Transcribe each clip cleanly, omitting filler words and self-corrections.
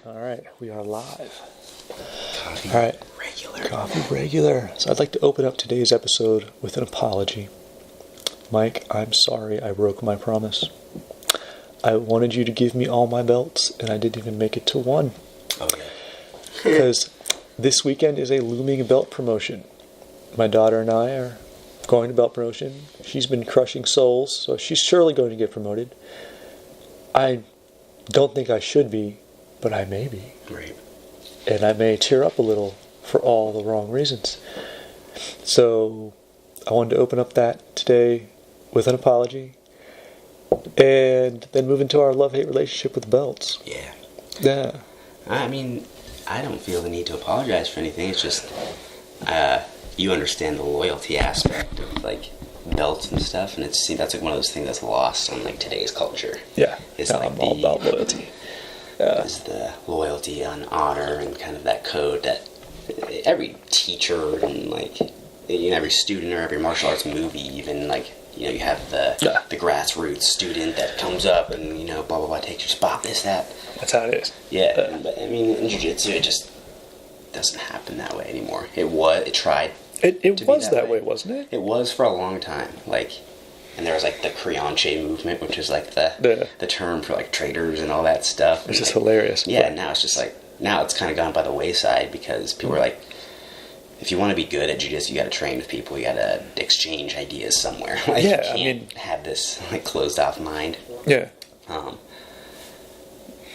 All right, we are live. Coffee All right, regular. coffee regular. So I'd like to open up today's episode with an apology. Mike, I'm sorry I broke my promise. I wanted you to give me all my belts, and I didn't even make it to one. Oh, yeah. Because this weekend is a looming belt promotion. My daughter and I are going to belt promotion. She's been crushing souls, so she's surely going to get promoted. I don't think I should be, but I may be. Right. And I may tear up a little for all the wrong reasons. So I wanted to open up that today with an apology, and then move into our love-hate relationship with belts. Yeah. Yeah. I mean, I don't feel the need to apologize for anything. It's just, you understand the loyalty aspect of, like, belts and stuff, and that's like one of those things that's lost on, like, today's culture. Yeah. It's like I'm all about loyalty. Yeah. Is the loyalty on honor and kind of that code that every teacher and, like, every student or every martial arts movie, even, like, you have the grassroots student that comes up and, blah, blah, blah, takes your spot, this, that. That's how it is. Yeah, but I mean, in jiu-jitsu, it just doesn't happen that way anymore. It tried. It was that way, wasn't it? It was for a long time. Like, and there was, like, the Crianche movement, which is, like, the term for, like, traitors and all that stuff. It's just like, hilarious. Yeah, and now it's just, like, now it's kind of gone by the wayside because people are like, if you want to be good at jiu-jitsu, you got to train with people. You got to exchange ideas somewhere. Like, you can't have this, like, closed-off mind. Yeah.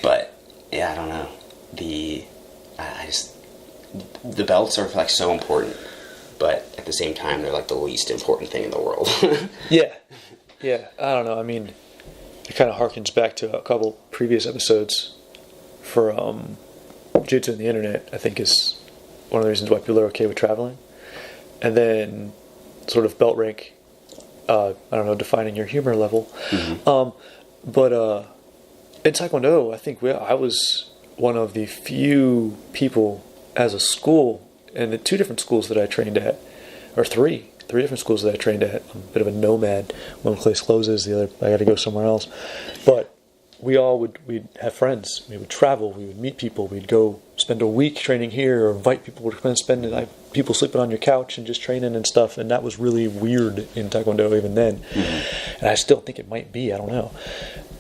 But, yeah, I don't know. The belts are, like, so important, but at the same time, they're, like, the least important thing in the world. Yeah. I don't know. I mean, it kind of harkens back to a couple previous episodes for Jiu-Jitsu and the internet, I think, is one of the reasons why people are okay with traveling. And then sort of belt rank, I don't know, defining your humor level. Mm-hmm. But in Taekwondo, I think I was one of the few people as a school, and the two different schools that I trained at, or three different schools that I trained at. I'm a bit of a nomad. One place closes, the other I got to go somewhere else. But we'd have friends. We would travel. We would meet people. We'd go spend a week training here, or invite people to come and spend people sleeping on your couch and just training and stuff. And that was really weird in Taekwondo even then. Mm-hmm. And I still think it might be. I don't know.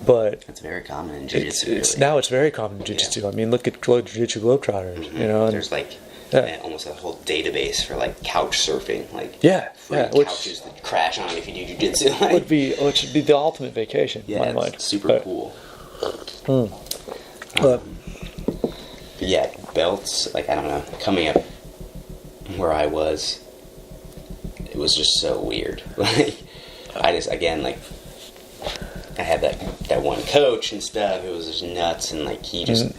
But it's very common in Jiu-Jitsu. Now it's very common in Jiu-Jitsu. Yeah. I mean, look at BJJ Globe Trotters. Mm-hmm. There's like almost a whole database for, like, couch surfing. Like, couches that crash on if you do Jiu-Jitsu. Which would be the ultimate vacation. Yeah, in my mind. It's super cool. But yeah, belts, like, I don't know, coming up where I was, it was just so weird. Like, I had that one coach and stuff, it was just nuts, and, like, he just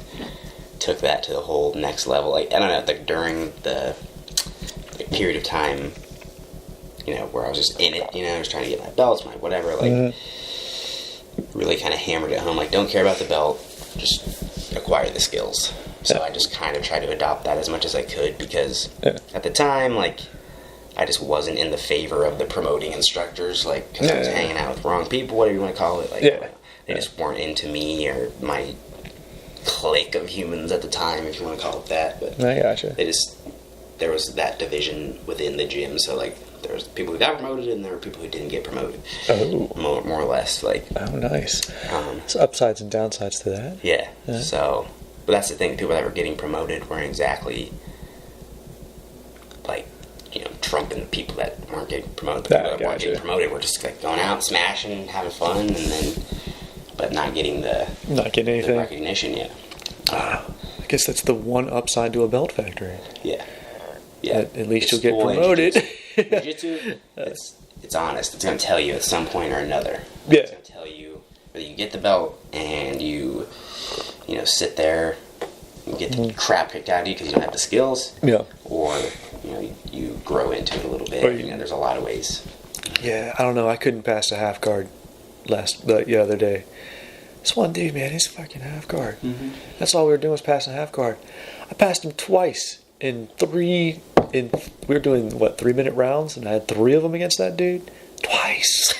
took that to the whole next level. Like, I don't know, like, during the period of time, where I was just in it, I was trying to get my belts, my whatever, like, really kind of hammered it home, like, don't care about the belt, just acquire the skills. So I just kind of tried to adopt that as much as I could, because at the time, like, I just wasn't in the favor of the promoting instructors, like, because I was hanging out with the wrong people, whatever you want to call it. Like, they just weren't into me or my clique of humans at the time, if you want to call it that. But I gotcha. There was that division within the gym, so, like, there was people who got promoted and there were people who didn't get promoted. Oh. More or less, like. Oh, nice. So upsides and downsides to that. Yeah. So, but that's the thing, people that were getting promoted weren't exactly, like, trumping the people that weren't getting promoted. The people that weren't getting promoted were just, like, going out, smashing, having fun, and then, but not getting anything. The recognition yet. I guess that's the one upside to a belt factory. Yeah. At least you'll get promoted. Jiu-Jitsu, it's honest. It's going to tell you at some point or another. Yeah. It's going to tell you whether you get the belt and you sit there and get the crap kicked out of you because you don't have the skills. Yeah. Or, you grow into it a little bit. There's a lot of ways. Yeah, I don't know. I couldn't pass a half guard the other day. This one dude, man, he's fucking half guard. Mm-hmm. That's all we were doing was passing half guard. I passed him twice we were doing 3-minute rounds, and I had 3 of them against that dude twice.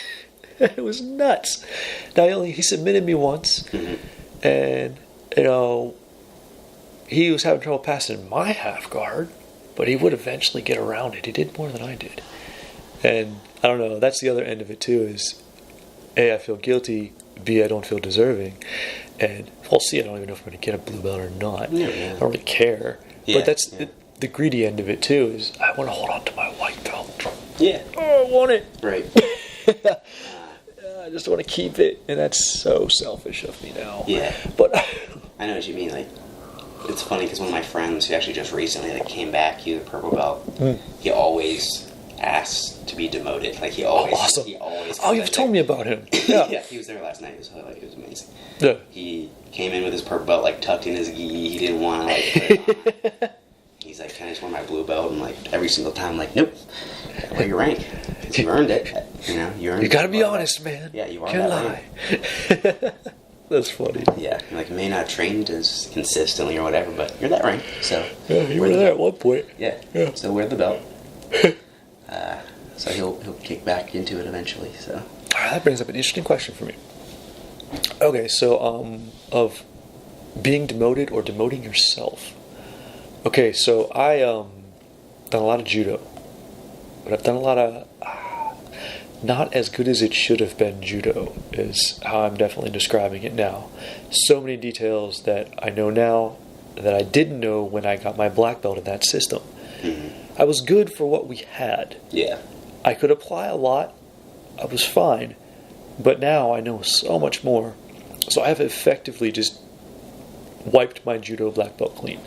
It was nuts. Now he submitted me once, and he was having trouble passing my half guard, but he would eventually get around it. He did more than I did. And I don't know, that's the other end of it too, is A, I feel guilty, B, I don't feel deserving. And well, C, I don't even know if I'm going to get a blue belt or not. Yeah. I don't really care. Yeah, but that's the greedy end of it too, is I want to hold on to my white belt. Yeah. Oh, I want it. Right. I just want to keep it, and that's so selfish of me now. Yeah. But I know what you mean. Like, it's funny because one of my friends who actually just recently came back, he was a purple belt. He always asks to be demoted. Like, he always. Awesome. He always. Oh, you've told me about him. Yeah. Yeah. He was there last night. It was amazing. Yeah. He came in with his purple belt like tucked in his gi. He didn't want to like put it on. He's like, "Can I just wear my blue belt?" And like every single time, I'm like, "Nope, wear your rank. You earned it. You know, you earned it. You gotta be honest, man. Yeah, you are. Can't lie." That's funny. Yeah, like you may not have trained as consistently or whatever, but you're that rank. So Yeah, you were there at one point. Yeah. So wear the belt. So he'll kick back into it eventually. So That brings up an interesting question for me. Okay, so of being demoted or demoting yourself. Okay, so I done a lot of judo, but I've done a lot of not as good as it should have been judo is how I'm definitely describing it now. So many details that I know now that I didn't know when I got my black belt in that system. I was good for what we had. yeah, I could apply a lot. I was fine. But now I know so much more. So I have effectively just wiped my judo black belt clean.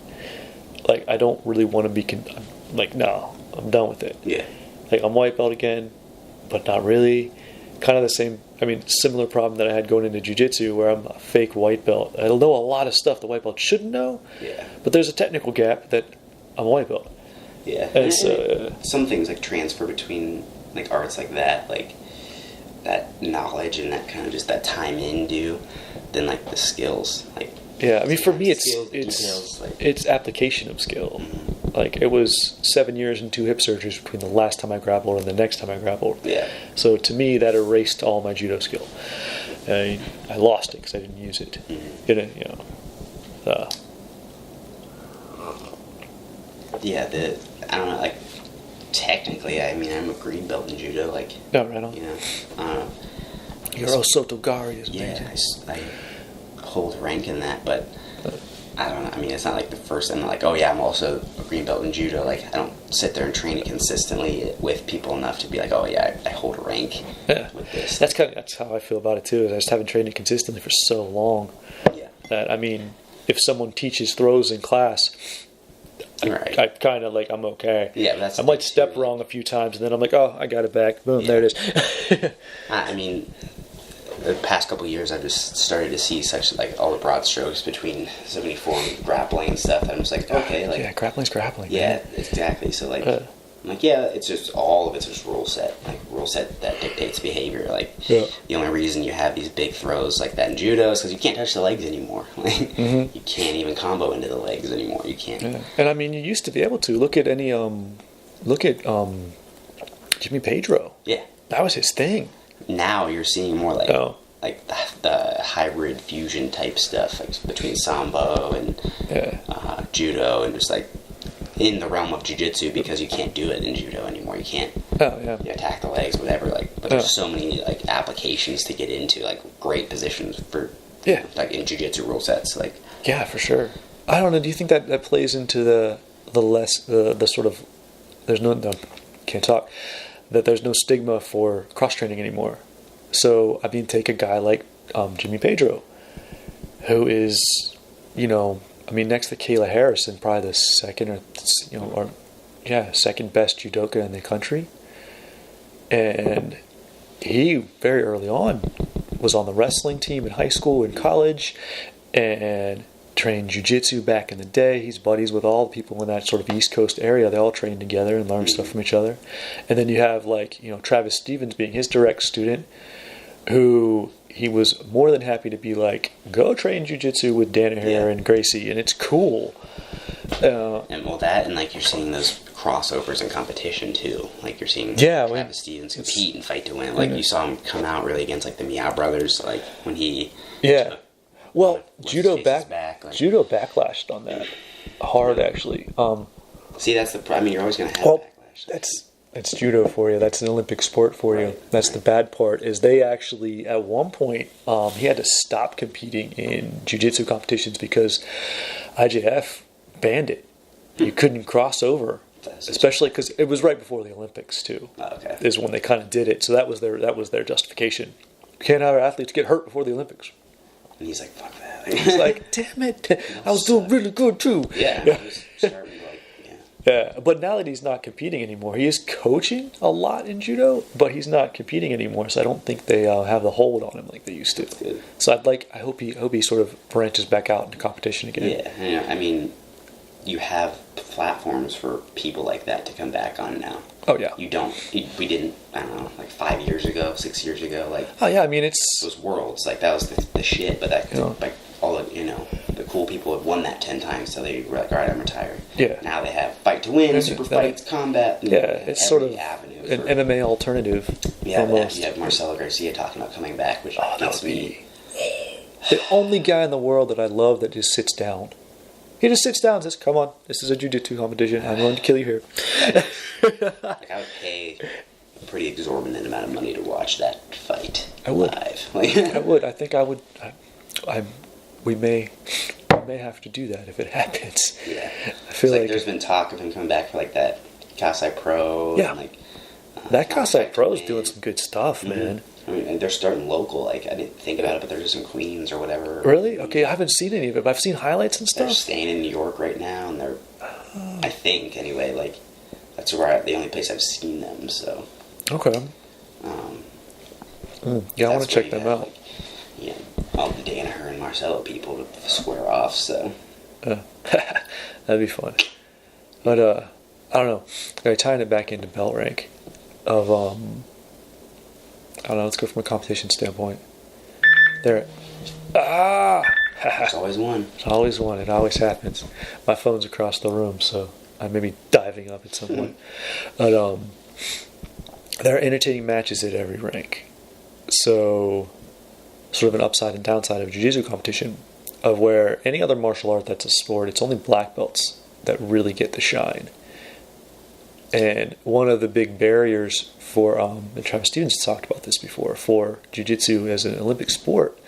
Like, I don't really want to be... like, no, I'm done with it. yeah, Like, I'm white belt again, but not really. Kind of the same... I mean, similar problem that I had going into jiu-jitsu where I'm a fake white belt. I know a lot of stuff the white belt shouldn't know. yeah, But there's a technical gap that I'm a white belt. yeah. And some things like transfer between like arts like that knowledge and that kind of just that time in do than like the skills. Like yeah, I mean, for me, skills, details, like, it's application of skill. Like, it was 7 years and 2 hip surgeries between the last time I grappled and the next time I grappled. Yeah. So to me, that erased all my judo skill. I lost it because I didn't use it. Yeah, I don't know, like, technically, I mean, I'm a green belt in judo, like, No, right on. you know, I don't know. Yoro Sotogari is Yeah, amazing. I hold rank in that, but I don't know. I mean, it's not like the first. I'm like, oh yeah, I'm also a green belt in judo. Like, I don't sit there and train it consistently with people enough to be like, oh yeah, I hold a rank with this. That's how I feel about it too. Is I just haven't trained it consistently for so long. Yeah. That, I mean, if someone teaches throws in class, Right. I kind of like, I'm okay. Yeah, that's I might step wrong a few times, and then I'm like, oh, I got it back. Boom, there it is. I mean, the past couple of years, I've just started to see such like all the broad strokes between 74 and grappling and stuff. And I'm just like, okay, like yeah, grappling's grappling. yeah, man. exactly. So like, I'm like, yeah, it's just all of it's just rule set that dictates behavior. Like, the only reason you have these big throws like that in judo is because you can't touch the legs anymore. Like, you can't even combo into the legs anymore. You can't. Yeah. And I mean, you used to be able to look at any Jimmy Pedro. Yeah. That was his thing. Now you're seeing more like Oh. the hybrid fusion type stuff, like between sambo and judo, and just like in the realm of jiu-jitsu, because you can't do it in judo anymore. You can't attack the legs, whatever. Like, but there's so many like applications to get into, like great positions for like in jiu-jitsu rule sets. Like, yeah, for sure. I don't know. Do you think that plays into the sort of can't talk, that there's no stigma for cross training anymore? So I mean, take a guy like Jimmy Pedro, who is, next to Kayla Harrison, probably the second second best judoka in the country, and he very early on was on the wrestling team in high school and college, and trained jiu-jitsu back in the day. He's buddies with all the people in that sort of East Coast area. They all train together and learn stuff from each other. And then you have Travis Stevens being his direct student, who he was more than happy to be like, go train jiu-jitsu with Danaher and Gracie, and it's cool. And like you're seeing those crossovers in competition too. Like you're seeing Travis Stevens compete and fight to win. Like you saw him come out really against like the Meow brothers, like when he judo backlashed on that. hard actually. See, that's the. I mean, you're always going to have Well, backlash. that's judo for you. That's an Olympic sport for you. That's the bad part. Is they actually at one point he had to stop competing in jiu-jitsu competitions because IJF banned it. You couldn't cross over, especially because it was right before the Olympics too. Oh, okay. Is when they kind of did it. So that was their justification. You can't have our athletes get hurt before the Olympics. And he's like, "Fuck that!" It's like, damn it! I was doing really good too. Yeah. I was starting like, Yeah, but now that he's not competing anymore, he is coaching a lot in judo, but he's not competing anymore. So I don't think they have the hold on him like they used to. Good. So I hope he sort of branches back out into competition again. Yeah, I mean, you have platforms for people like that to come back on now. Oh yeah. You don't. We didn't. I don't know, like 5 years ago, 6 years ago, like. Oh yeah, I mean it's Those worlds, like that was the shit. But that, like all the the cool people have won that 10 times, so they were like, all right, I'm retired. Yeah. Now they have fight to win, super fights, combat. Yeah, it's sort of avenue an MMA alternative. Yeah, almost. you have Marcelo Garcia talking about coming back, which gets me. The only guy in the world that I love that just sits down. He just sits down and says, "Come on, this is a jiu-jitsu competition. I'm going to kill you here." Like, I would pay a pretty exorbitant amount of money to watch that fight I would. live. I would. I think I would. We may have to do that if it happens. Yeah. I feel like there's been talk of him coming back for like that Kaisai Pro. Yeah. And, like, that Kaisai Pro is Penn. doing some good stuff, man. I mean, and they're starting local. Like, I didn't think about it, but they're just in Queens or whatever. Really? Okay, I haven't seen any of it, but I've seen highlights and They're stuff. staying in New York right now, and they're, I think, anyway, like, that's the only place I've seen them, so. Okay. Yeah, I want to check them out. Like, all the Danaher and Marcelo people to square off, so. That'd be fun. But, I don't know. Okay, tying it back into belt rank of, I don't know, let's go from a competition standpoint. There's always one. There's always one. It always happens. My phone's across the room, so I may be diving up at some point. But there are entertaining matches at every rank. So, sort of an upside and downside of jiu-jitsu competition, of where any other martial art that's a sport, it's only black belts that really get the shine. And one of the big barriers for, and Travis Stevens talked about this before, for jiu-jitsu as an Olympic sport,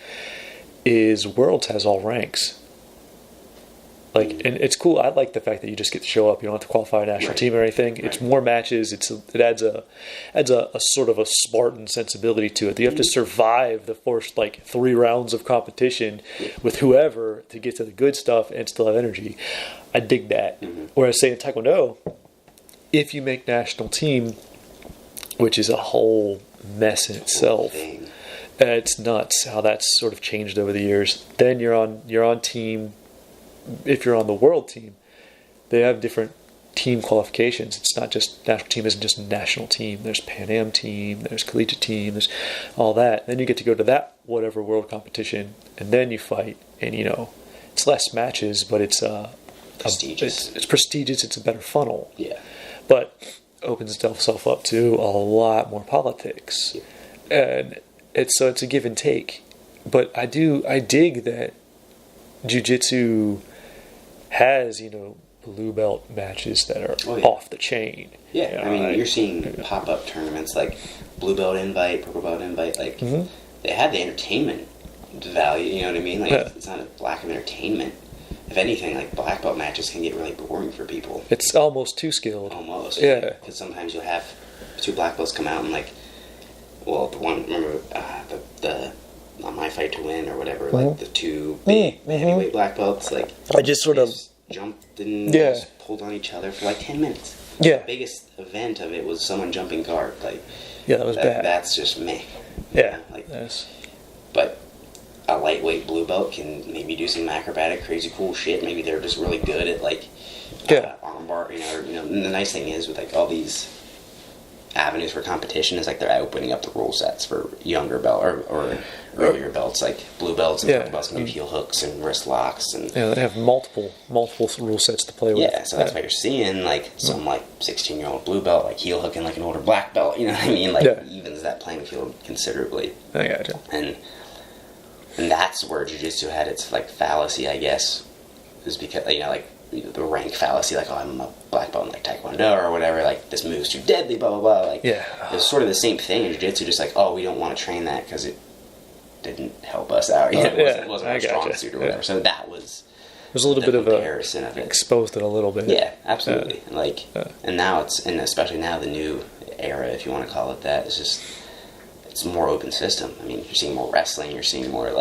is Worlds has all ranks. Like, and it's cool. I like the fact that you just get to show up. You don't have to qualify a national team or anything. It's more matches. It adds a sort of a Spartan sensibility to it. You have to survive the first 3 rounds of competition with whoever to get to the good stuff and still have energy. I dig that. Whereas, say in Taekwondo, if you make national team, which is a whole mess in itself, it's nuts how that's sort of changed over the years. Then you're on team. If you're on the world team, they have different team qualifications. It's not just national team isn't just national team. There's Pan Am team, there's collegiate team, there's all that. Then you get to go to that whatever world competition, and then you fight. And it's less matches, but it's prestigious. It's prestigious. It's a better funnel. Yeah. But opens itself up to a lot more politics, and it's a give and take. But I dig that jiu-jitsu has blue belt matches that are off the chain. Yeah, I mean, you're seeing pop-up tournaments like blue belt invite, purple belt invite. Like they have the entertainment value. You know what I mean? Like it's not a lack of entertainment. If anything, like black belt matches can get really boring for people. It's almost too skilled. Almost. Yeah. Because sometimes you'll have 2 black belts come out and the one, remember the on My Fight to Win or whatever, like the 2 big heavyweight black belts, I just sort of jumped and just pulled on each other for 10 minutes. Yeah. The biggest event of it was someone jumping guard. That was bad. That's just me. Yeah. But a lightweight blue belt can maybe do some acrobatic, crazy cool shit. Maybe they're just really good at armbar. And the nice thing is with all these avenues for competition is they're opening up the rule sets for younger belt or earlier belts, like blue belts and purple belts can do heel hooks and wrist locks and they have multiple rule sets to play with. Yeah, so that's why you're seeing some 16-year-old blue belt heel hooking an older black belt. You know what I mean? Evens that playing field considerably. I gotcha. And that's where jiu-jitsu had its fallacy, I guess, is because the rank fallacy, like, oh, I'm a black belt in like Taekwondo or whatever, like this move's too deadly, blah blah blah. Like, yeah, it's sort of the same thing in jiu-jitsu, just like, oh, we don't want to train that because it didn't help us out. It wasn't our strong suit or whatever. So that was. There's a little bit of a comparison of it. Exposed it a little bit. Yeah, absolutely. And now and especially now the new era, if you want to call it that, is just it's a more open system. I mean, you're seeing more wrestling, you're seeing more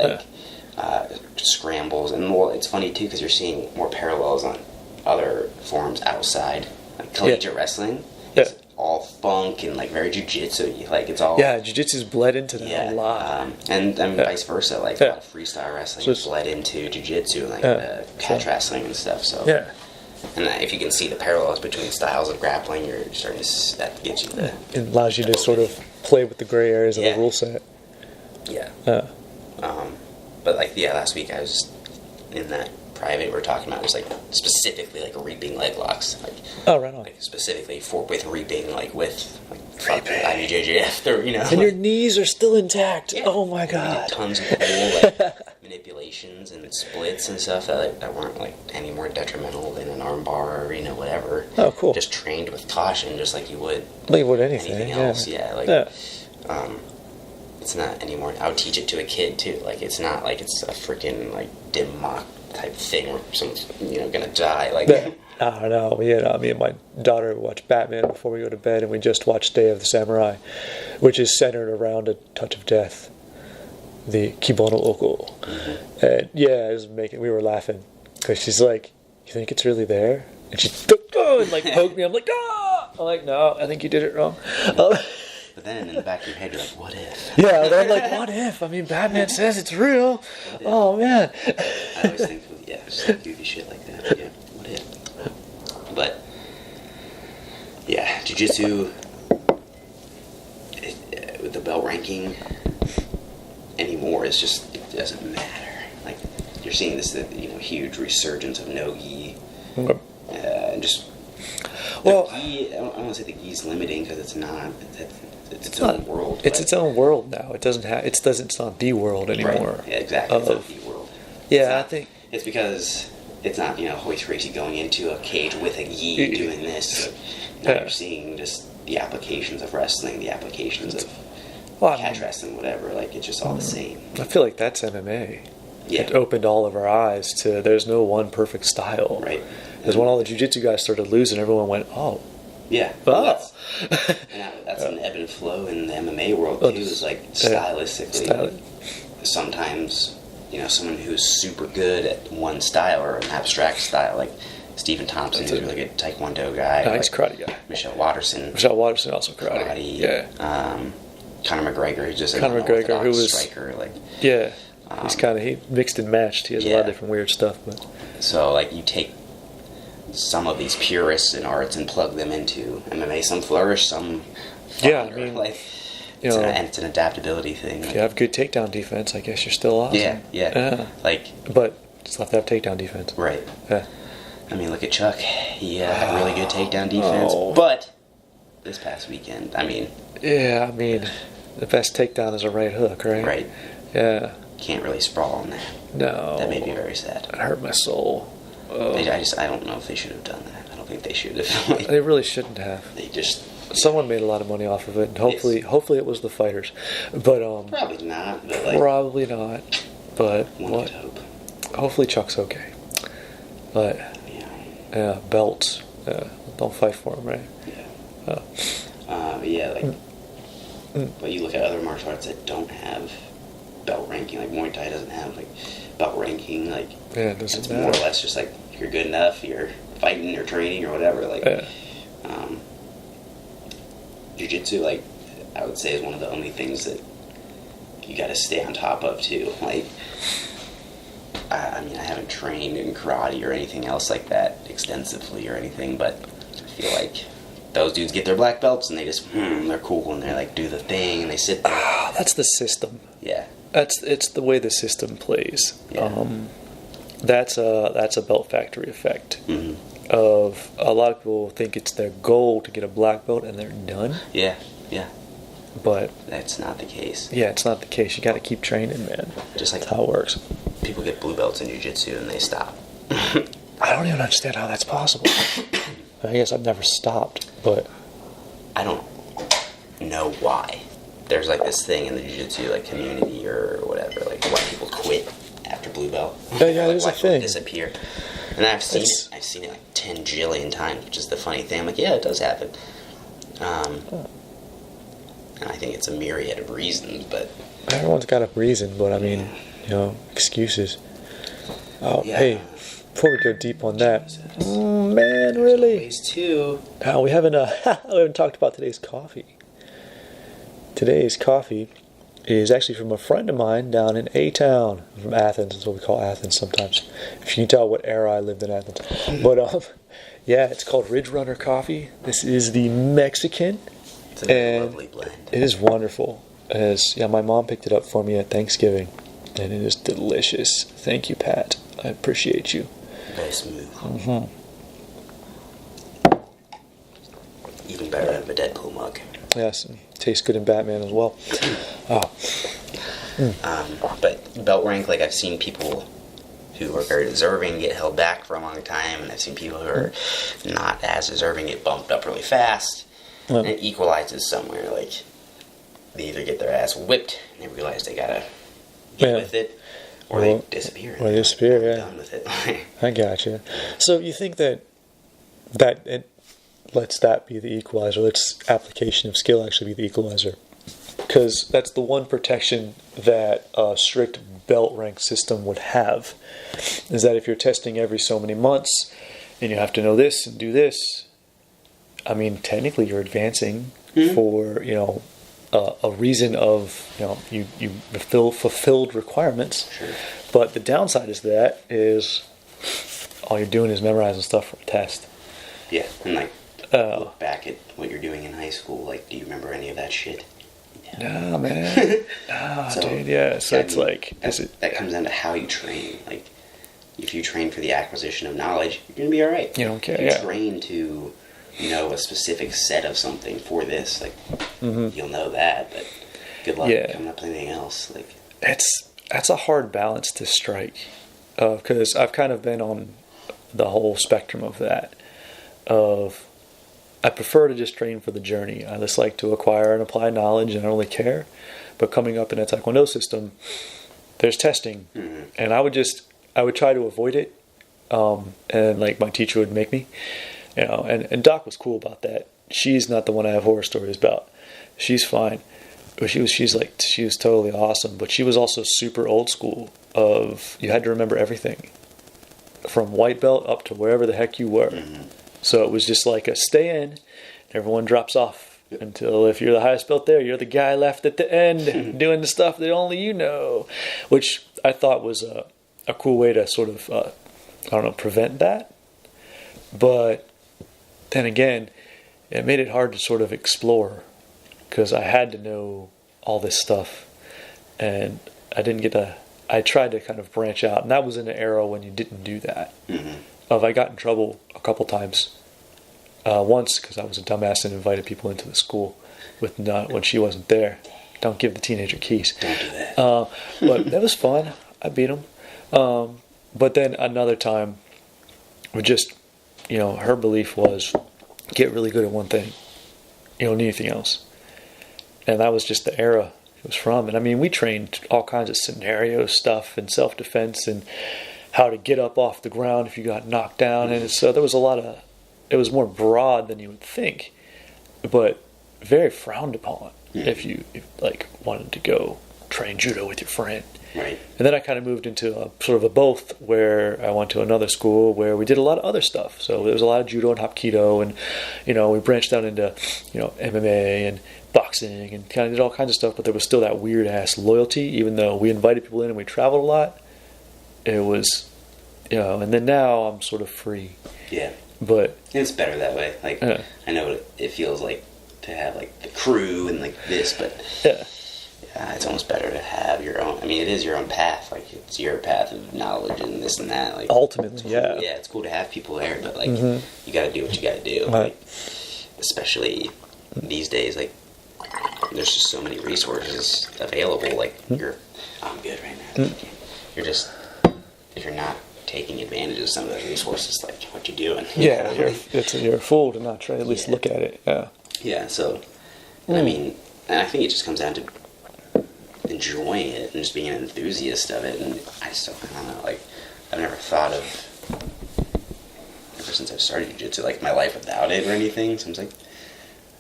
scrambles, and more. It's funny too because you're seeing more parallels on other forms outside, like collegiate wrestling. It's all funk and like very jiu-jitsu. Like it's all jiu-jitsu's bled into that a lot, and vice versa. Like a lot of freestyle wrestling bled into jiu-jitsu, and like catch wrestling and stuff. So and if you can see the parallels between styles of grappling, you're starting to that gives you the. It allows you to sort of play with the gray areas of the rule set. Yeah. But like last week I was in that private. We were talking about just like specifically like reaping leg locks. Like, right on. Like specifically with reaping, like with IBJJF, and your knees are still intact. Yeah. Oh my god! Tons of cool manipulations and splits and stuff that weren't like any more detrimental than an arm bar or whatever. Oh, cool! Just trained with caution, just like you would. Like you would anything else. It's not anymore. I would teach it to a kid too. Like it's not like it's a freaking like dim mock type thing where someone's gonna die. Like I don't know. Me and my daughter watch Batman before we go to bed, and we just watched Day of the Samurai, which is centered around a touch of death, the Kibono Oko. Mm-hmm. And we were laughing because she's like, "You think it's really there?" And she and like poked me. I'm like, "Ah!" I'm like, "No, I think you did it wrong." But then in the back of your head, you're like, what if? Yeah, I'm like, what if? I mean, Batman says it's real. Oh, man. I always think, just like goofy shit like that. Yeah, what if? But, jiu-jitsu, with the belt ranking anymore, it doesn't matter. Like, you're seeing this, huge resurgence of no-gi. And just... Well, gi, I don't want to say the gi's limiting because it's not. It's its own world. It's its own world now. It doesn't have. It's not the world anymore. Right. Yeah, exactly. It's not the world. Yeah, I think it's because it's not Hoist Gracie going into a cage with a gi doing this. So now you're seeing just the applications of wrestling, the applications of catch wrestling, whatever. Like it's just all the same. I feel like that's MMA. Yeah. It opened all of our eyes to there's no one perfect style. Right. Because when all the jiu-jitsu guys started losing, everyone went, oh. Yeah. Well, that's an ebb and flow in the MMA world, too. Is like stylistically. Sometimes, someone who's super good at one style or an abstract style, like Stephen Thompson, who's a really good Taekwondo guy. Nice karate guy. Michelle Watterson also karate. Yeah. Conor McGregor, who's just Conor McGregor, who was striker. He mixed and matched. He has a lot of different weird stuff. But so, you take some of these purists in arts and plug them into MMA. Some flourish, some flounder. And it's an adaptability thing. If you have good takedown defense, I guess you're still awesome. Yeah. But you still have to have takedown defense. Right. Yeah. I mean, look at Chuck. He had really good takedown defense. But this past weekend, the best takedown is a right hook, right? Right. Yeah. Can't really sprawl on that. No. That made me very sad. It hurt my soul. I don't know if they should have done that. I don't think they should have. They really shouldn't have. Someone made a lot of money off of it, and hopefully it was the fighters. But probably not. Probably not. But one would hope. Hopefully Chuck's okay. But belts. Don't fight for him, right? Yeah. But you look at other martial arts that don't have belt ranking, like Muay Thai doesn't have belt ranking. It's more or less just if you're good enough, you're fighting or training or whatever. Jiu-jitsu, I would say, is one of the only things that you got to stay on top of too. I haven't trained in karate or anything else like that extensively or anything, but I feel like those dudes get their black belts and they just they're cool and they're do the thing and they sit there. That's the system. Yeah. It's the way the system plays. Yeah. That's a belt factory effect. Mm-hmm. Of a lot of people think it's their goal to get a black belt and they're done. Yeah. But that's not the case. Yeah, it's not the case. You got to keep training, man. Just that's how it works. People get blue belts in jiu-jitsu and they stop. I don't even understand how that's possible. I guess I've never stopped, but I don't know why. There's like this thing in the jiu-jitsu like community or whatever, like why people quit after blue belt. Yeah, like, there's why a thing. Disappear. And I've seen it like 10 jillion times, which is the funny thing. I'm like, yeah, it does happen. And I think it's a myriad of reasons, but everyone's got a reason. But I mean, excuses. Oh, yeah. Hey, before we go deep on that, man, really? Ways too. We haven't talked about today's coffee. Today's coffee is actually from a friend of mine down in A-Town, from Athens. That's what we call Athens sometimes. If you can tell what era I lived in Athens. But yeah, it's called Ridge Runner Coffee. This is the Mexican. It's a lovely blend. It is wonderful. My mom picked it up for me at Thanksgiving, and it is delicious. Thank you, Pat. I appreciate you. Very smooth. Mm-hmm. Even better than a Deadpool mug. Yes, and tastes good in Batman as well. But belt rank, like I've seen people who are very deserving get held back for a long time, and I've seen people who are not as deserving get bumped up really fast, and it equalizes somewhere. Like they either get their ass whipped and they realize they gotta get with it, or they disappear. Or they disappear. Yeah, done with it. I gotcha. So you think that it lets that be the equalizer? Lets application of skill actually be the equalizer? Because that's the one protection that a strict belt rank system would have, is that if you're testing every so many months and you have to know this and do this, I mean, technically you're advancing for, a reason of, you fulfilled requirements. Sure. But the downside is all you're doing is memorizing stuff for a test. Yeah, and like look back at what you're doing in high school. Like, do you remember any of that shit? Nah, man. Dude, yeah. So it's like... That comes down to how you train. Like, if you train for the acquisition of knowledge, you're going to be all right. You don't care, If you train to know a specific set of something for this, like, you'll know that, but good luck coming up with anything else. Like, that's a hard balance to strike, because I've kind of been on the whole spectrum of that. I prefer to just train for the journey. I just like to acquire and apply knowledge, and I don't really care. But coming up in a Taekwondo system, there's testing, and I would try to avoid it. And like my teacher would make me, and Doc was cool about that. She's not the one I have horror stories about. She's fine. But she was totally awesome. But she was also super old school. You had to remember everything, from white belt up to wherever the heck you were. So it was just like a stay in, everyone drops off until if you're the highest belt there, you're the guy left at the end doing the stuff that only you know, which I thought was a cool way to sort of, prevent that. But then again, it made it hard to sort of explore, because I had to know all this stuff, and I tried to kind of branch out, and that was in an era when you didn't do that. I got in trouble a couple times. Once because I was a dumbass and invited people into the school when she wasn't there. Don't give the teenager keys. Don't do that. But that was fun. I beat them. But then another time, her belief was, get really good at one thing. You don't need anything else. And that was just the era it was from. And I mean, we trained all kinds of scenario stuff and self-defense and how to get up off the ground if you got knocked down. And so there was it was more broad than you would think, but very frowned upon if you wanted to go train judo with your friend. Right. And then I kind of moved into a sort of a both, where I went to another school where we did a lot of other stuff. So there was a lot of judo and hapkido, and we branched out into MMA and boxing and kind of did all kinds of stuff. But there was still that weird ass loyalty, even though we invited people in and we traveled a lot. It was, and then now I'm sort of free. Yeah. But it's better that way. Like, I know what it feels like to have like the crew and like this, but it's almost better to have your own. I mean, it is your own path. Like, it's your path of knowledge and this and that. Like, ultimately, cool. yeah, it's cool to have people there, but like, you got to do what you got to do. Right. Like, especially these days, like, there's just so many resources available. Like, I'm good right now. You're just, if you're not taking advantage of some of those resources, like what you doing? Yeah, you're a fool to not try to at least look at it. Yeah. Yeah. So, I mean, and I think it just comes down to enjoying it and just being an enthusiast of it. And I don't know, like, I've never thought of, ever since I've started jiu-jitsu, like my life without it or anything. So I'm like,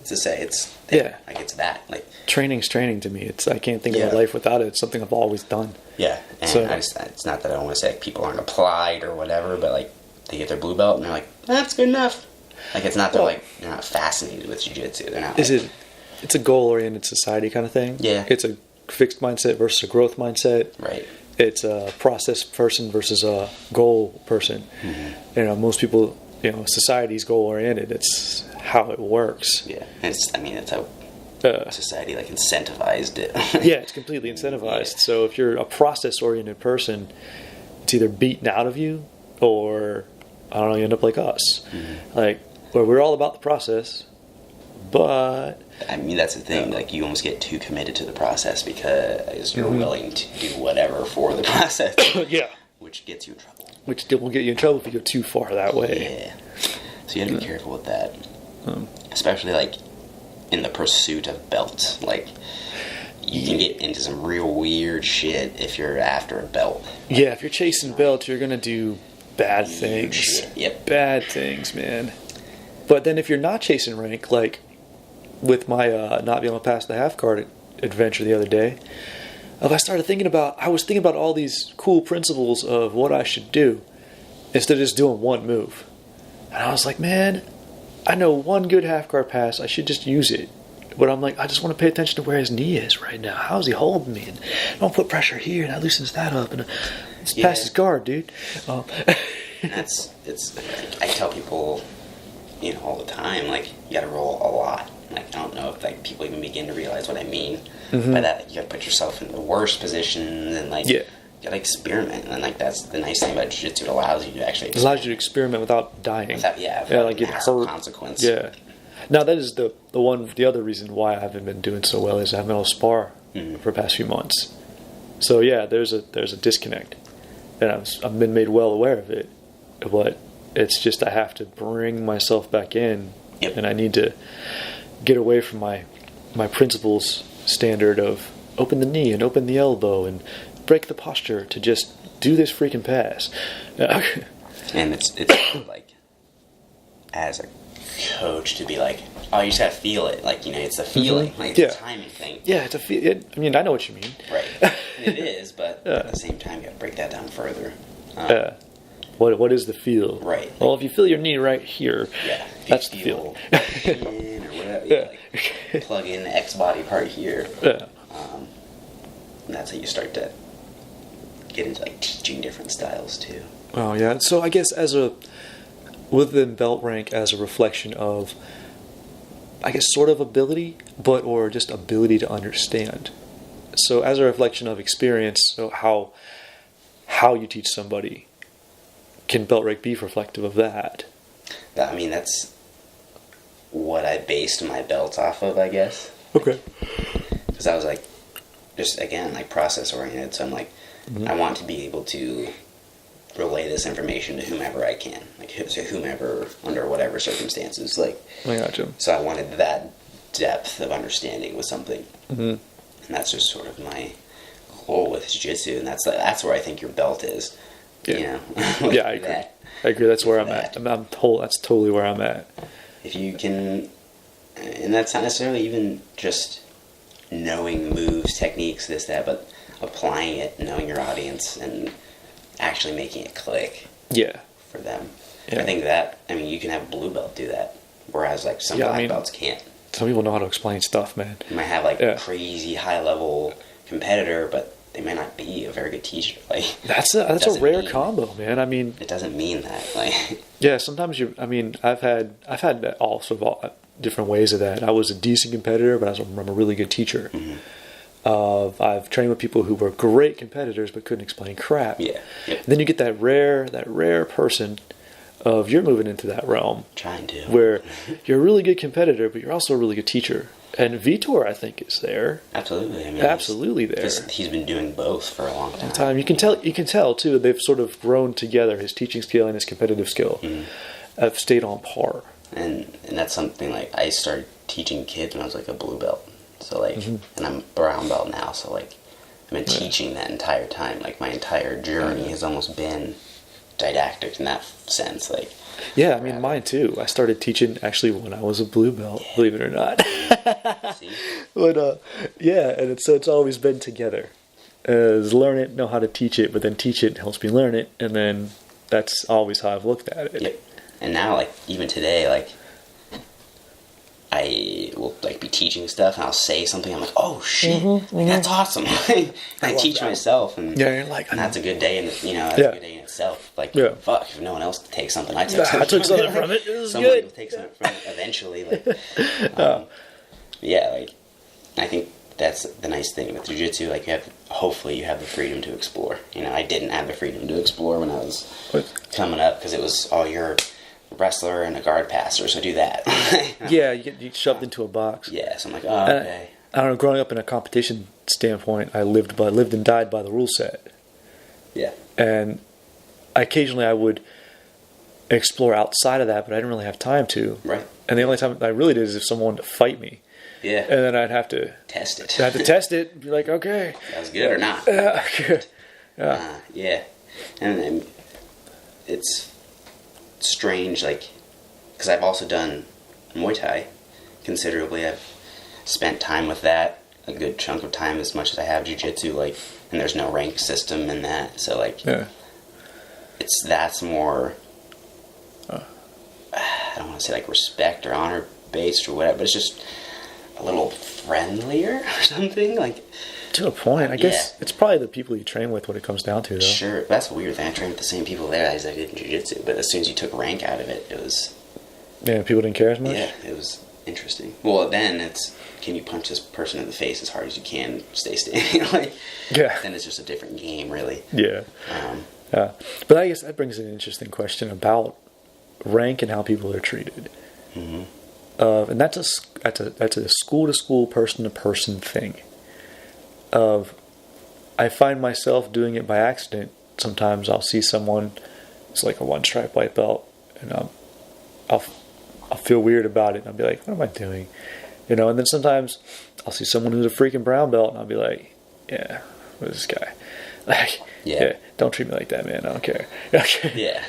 to say it's like it's that, like, training's training to me. I can't think of my life without it. It's something I've always done. Yeah, and so, it's not that I don't want to say like, people aren't applied or whatever, but like they get their blue belt and they're like, that's good enough. Like, it's not they're not fascinated with jiu-jitsu. They're not. It's a goal-oriented society kind of thing. Yeah, it's a fixed mindset versus a growth mindset. Right. It's a process person versus a goal person. Mm-hmm. Most people, society's goal-oriented. It's how it works. Yeah, it's how society like incentivized it. Yeah, it's completely incentivized. Yeah. So if you're a process-oriented person, it's either beaten out of you or, I don't know, you end up like us. Mm-hmm. Like, where we're all about the process, but... I mean, that's the thing. Like, you almost get too committed to the process because you're willing to do whatever for the process. Yeah. Which gets you in trouble. Which will get you in trouble if you go too far that way. Yeah. So you have to be careful with that. Especially, like, in the pursuit of belts. Like, you can get into some real weird shit if you're after a belt. Yeah, if you're chasing belts, you're going to do bad things. Shit. Yep. Bad things, man. But then if you're not chasing rank, like with my not being able to pass the half guard adventure the other day, I was thinking about all these cool principles of what I should do instead of just doing one move. And I was like, man, I know one good half guard pass. I should just use it. But I'm like, I just want to pay attention to where his knee is right now. How's he holding me? And don't put pressure here, and that loosens that up. And it's past his guard, dude. I tell people, all the time, like, you got to roll a lot. Like, I don't know if like people even begin to realize what I mean by that. Like, you got to put yourself in the worst positions and like. Yeah. You gotta experiment, and like that's the nice thing about jiu-jitsu. It allows you to actually experiment. It allows you to experiment without dying. Without like get hurt. Consequence. Yeah. Now that is the other reason why I haven't been doing so well is I haven't been able to spar for the past few months. So yeah, there's a disconnect, and I've been made well aware of it. But it's just I have to bring myself back in, and I need to get away from my principles standard of open the knee and open the elbow and break the posture to just do this freaking pass. And it's like, as a coach, to be like, oh, you just gotta feel it. Like, it's the feeling. Like, it's a timing thing. Yeah, it's I mean, I know what you mean. Right. And it is, but at the same time, you gotta break that down further. What is the feel? Right. Well, if you feel your knee right here, that's the feel. In or whatever, like, plug in the X body part here. Yeah. And that's how you start to get into like teaching different styles too. Oh yeah. So I guess within belt rank as a reflection of, I guess, sort of ability, or just ability to understand. So as a reflection of experience, so how you teach somebody, can belt rank be reflective of that? I mean, that's what I based my belts off of, I guess. Okay. Because I was like, just again, like process oriented. So I'm like, I want to be able to relay this information to whomever I can, like to whomever under whatever circumstances. Like, I gotcha. So I wanted that depth of understanding with something, and that's just sort of my goal with jiu-jitsu, and that's where I think your belt is. Yeah. Yeah, I agree. I agree. That's where I'm at. That's totally where I'm at. If you can, and that's not necessarily even just knowing moves, techniques, this, that, but applying it, knowing your audience, and actually making it click. Yeah. For them. Yeah. I think that, you can have a blue belt do that, whereas like some black belts can't. Some people know how to explain stuff, man. You might have like a crazy high level competitor, but they may not be a very good teacher. Like, that's a rare combo, man. I mean, it doesn't mean that. Like, yeah, sometimes I've had all sort of different ways of that. I was a decent competitor, but I'm a really good teacher. I've trained with people who were great competitors but couldn't explain crap. Yeah. Yep. Then you get that rare person of you're moving into that realm. Trying to. Where you're a really good competitor, but you're also a really good teacher. And Vitor, I think, is there. Absolutely. I mean, absolutely there. He's been doing both for a long time. You can tell too. They've sort of grown together. His teaching skill and his competitive skill have stayed on par. And that's something like I started teaching kids when I was like a blue belt. So like, and I'm brown belt now. So like, I've been teaching that entire time. Like my entire journey has almost been didactic in that sense. Like, yeah, I mean mine too. I started teaching actually when I was a blue belt, believe it or not. See? But yeah, and it's always been together. Learn it, know how to teach it, but then teach it helps me learn it, and then that's always how I've looked at it. Yep. And now, like even today, like I will like be teaching stuff, and I'll say something. I'm like, "Oh shit, like, that's awesome!" I teach myself, and you're like, and that's a good day, and that's a good day in itself. Like, fuck, if no one else takes something, I took something from it. It was Someone good. will take something from it eventually. Like, yeah, like I think that's the nice thing with jiu-jitsu. Like, hopefully you have the freedom to explore. You know, I didn't have the freedom to explore when I was coming up because it was, you're a wrestler and a guard passer, so do that. Yeah, you get shoved into a box. Yeah, so I'm like, okay. I don't know. Growing up in a competition standpoint, I lived and died by the rule set. Yeah, and occasionally I would explore outside of that, but I didn't really have time to. Right. And the only time I really did is if someone wanted to fight me. Yeah. And then I'd have to test it. I had to test it and be like, okay. That was good or not. Yeah, good. Yeah. Yeah. And it's strange, like, because I've also done Muay Thai considerably. I've spent time with that, a good chunk of time, as much as I have jiu-jitsu, like, and there's no rank system in that. So, like, that's more, I don't want to say, like, respect or honor-based or whatever, but it's just a little friendlier or something, like, to a point. I guess it's probably the people you train with what it comes down to, though. Sure, that's a weird thing. I trained with the same people there as I did in jiu-jitsu, but as soon as you took rank out of it, it was... Yeah, people didn't care as much? Yeah, it was interesting. Well, then it's, can you punch this person in the face as hard as you can, stay standing? Like, then it's just a different game, really. Yeah. Yeah. But I guess that brings an interesting question about rank and how people are treated. Mm-hmm. And that's a school-to-school, person-to-person thing. I find myself doing it by accident. Sometimes I'll see someone, it's like a one-stripe white belt, and I'll feel weird about it, and I'll be like, what am I doing? You know, and then sometimes I'll see someone who's a freaking brown belt, and I'll be like, yeah, what is this guy? Like, yeah, don't treat me like that, man. I don't care. Yeah.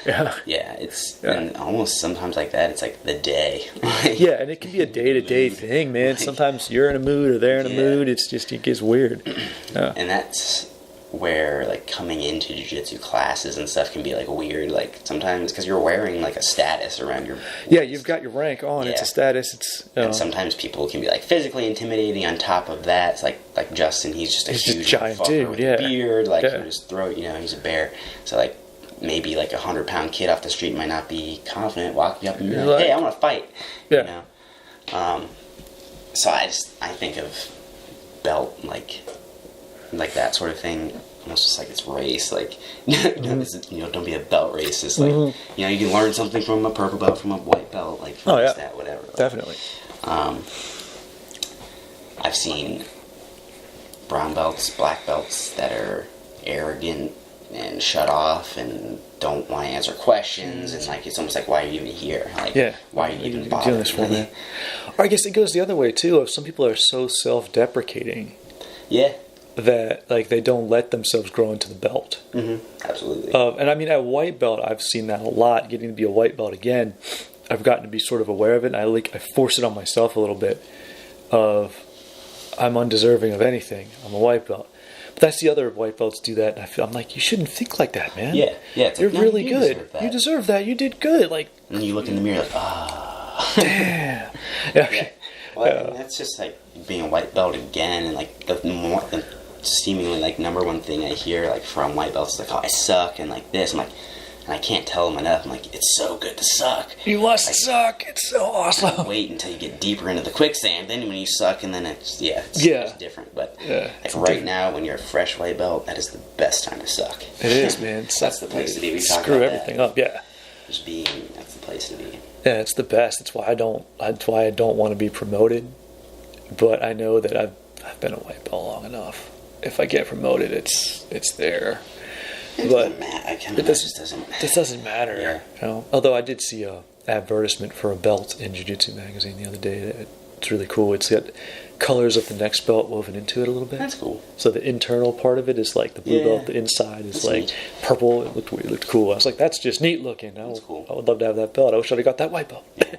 It's and almost sometimes like that. It's like the day. Yeah, and it can be a day-to-day thing, man. Sometimes you're in a mood or they're in a mood. It's just, it gets weird. And that's where, like, coming into jiu-jitsu classes and stuff can be, like, weird, like, sometimes, because you're wearing, like, a status around your waist. Yeah, you've got your rank on. It's a status. It's and sometimes people can be, like, physically intimidating on top of that. It's like Justin, he's just a huge giant dude with a beard, like, you just throw it, he's a bear. So, like, maybe, like, 100-pound kid off the street might not be confident walking up and be like, hey, I want to fight, you know? So I think of belt, like that sort of thing, almost just like it's race, like, don't be a belt racist, like, you can learn something from a purple belt, from a white belt, like, that, whatever. Like, definitely. I've seen brown belts, black belts that are arrogant and shut off and don't want to answer questions, and, like, it's almost like, why are you even here? Like, why are you even bothering this for me? Or I guess it goes the other way, too, if some people are so self-deprecating. Yeah. That, like, they don't let themselves grow into the belt. Mm-hmm. Absolutely. And I mean, at white belt, I've seen that a lot. Getting to be a white belt again, I've gotten to be sort of aware of it, and I force it on myself a little bit. I'm undeserving of anything. I'm a white belt. But that's the other white belts do that, and I'm like, you shouldn't think like that, man. Yeah. You're really good. You deserve that. You did good. Like, and you look in the mirror like, damn. Yeah. Well, and that's just like being a white belt again, and like the seemingly, like, number one thing I hear, like, from white belts is like, oh, I suck, and like this. I'm like, and I can't tell them enough. I'm like, it's so good to suck. You must suck. It's so awesome. Wait until you get deeper into the quicksand. Then when you suck, and then it's different. But like right now, when you're a fresh white belt, that is the best time to suck. It is, man. That's the place to be. We talk screw about everything up. Yeah. Just being. That's the place to be. Yeah, it's the best. That's why I don't want to be promoted but I know that I've been a white belt long enough. If I get promoted, it's there. It But it doesn't matter. Yeah. You know? Although I did see a advertisement for a belt in Jiu-Jitsu magazine the other day. It's really cool. It's got colors of the next belt woven into it a little bit. That's cool. So the internal part of it is like the blue belt. The inside is like neat. purple. It looked cool. I was like, that's just neat looking. That's cool. I would love to have that belt. I wish I'd have got that white belt. Yeah.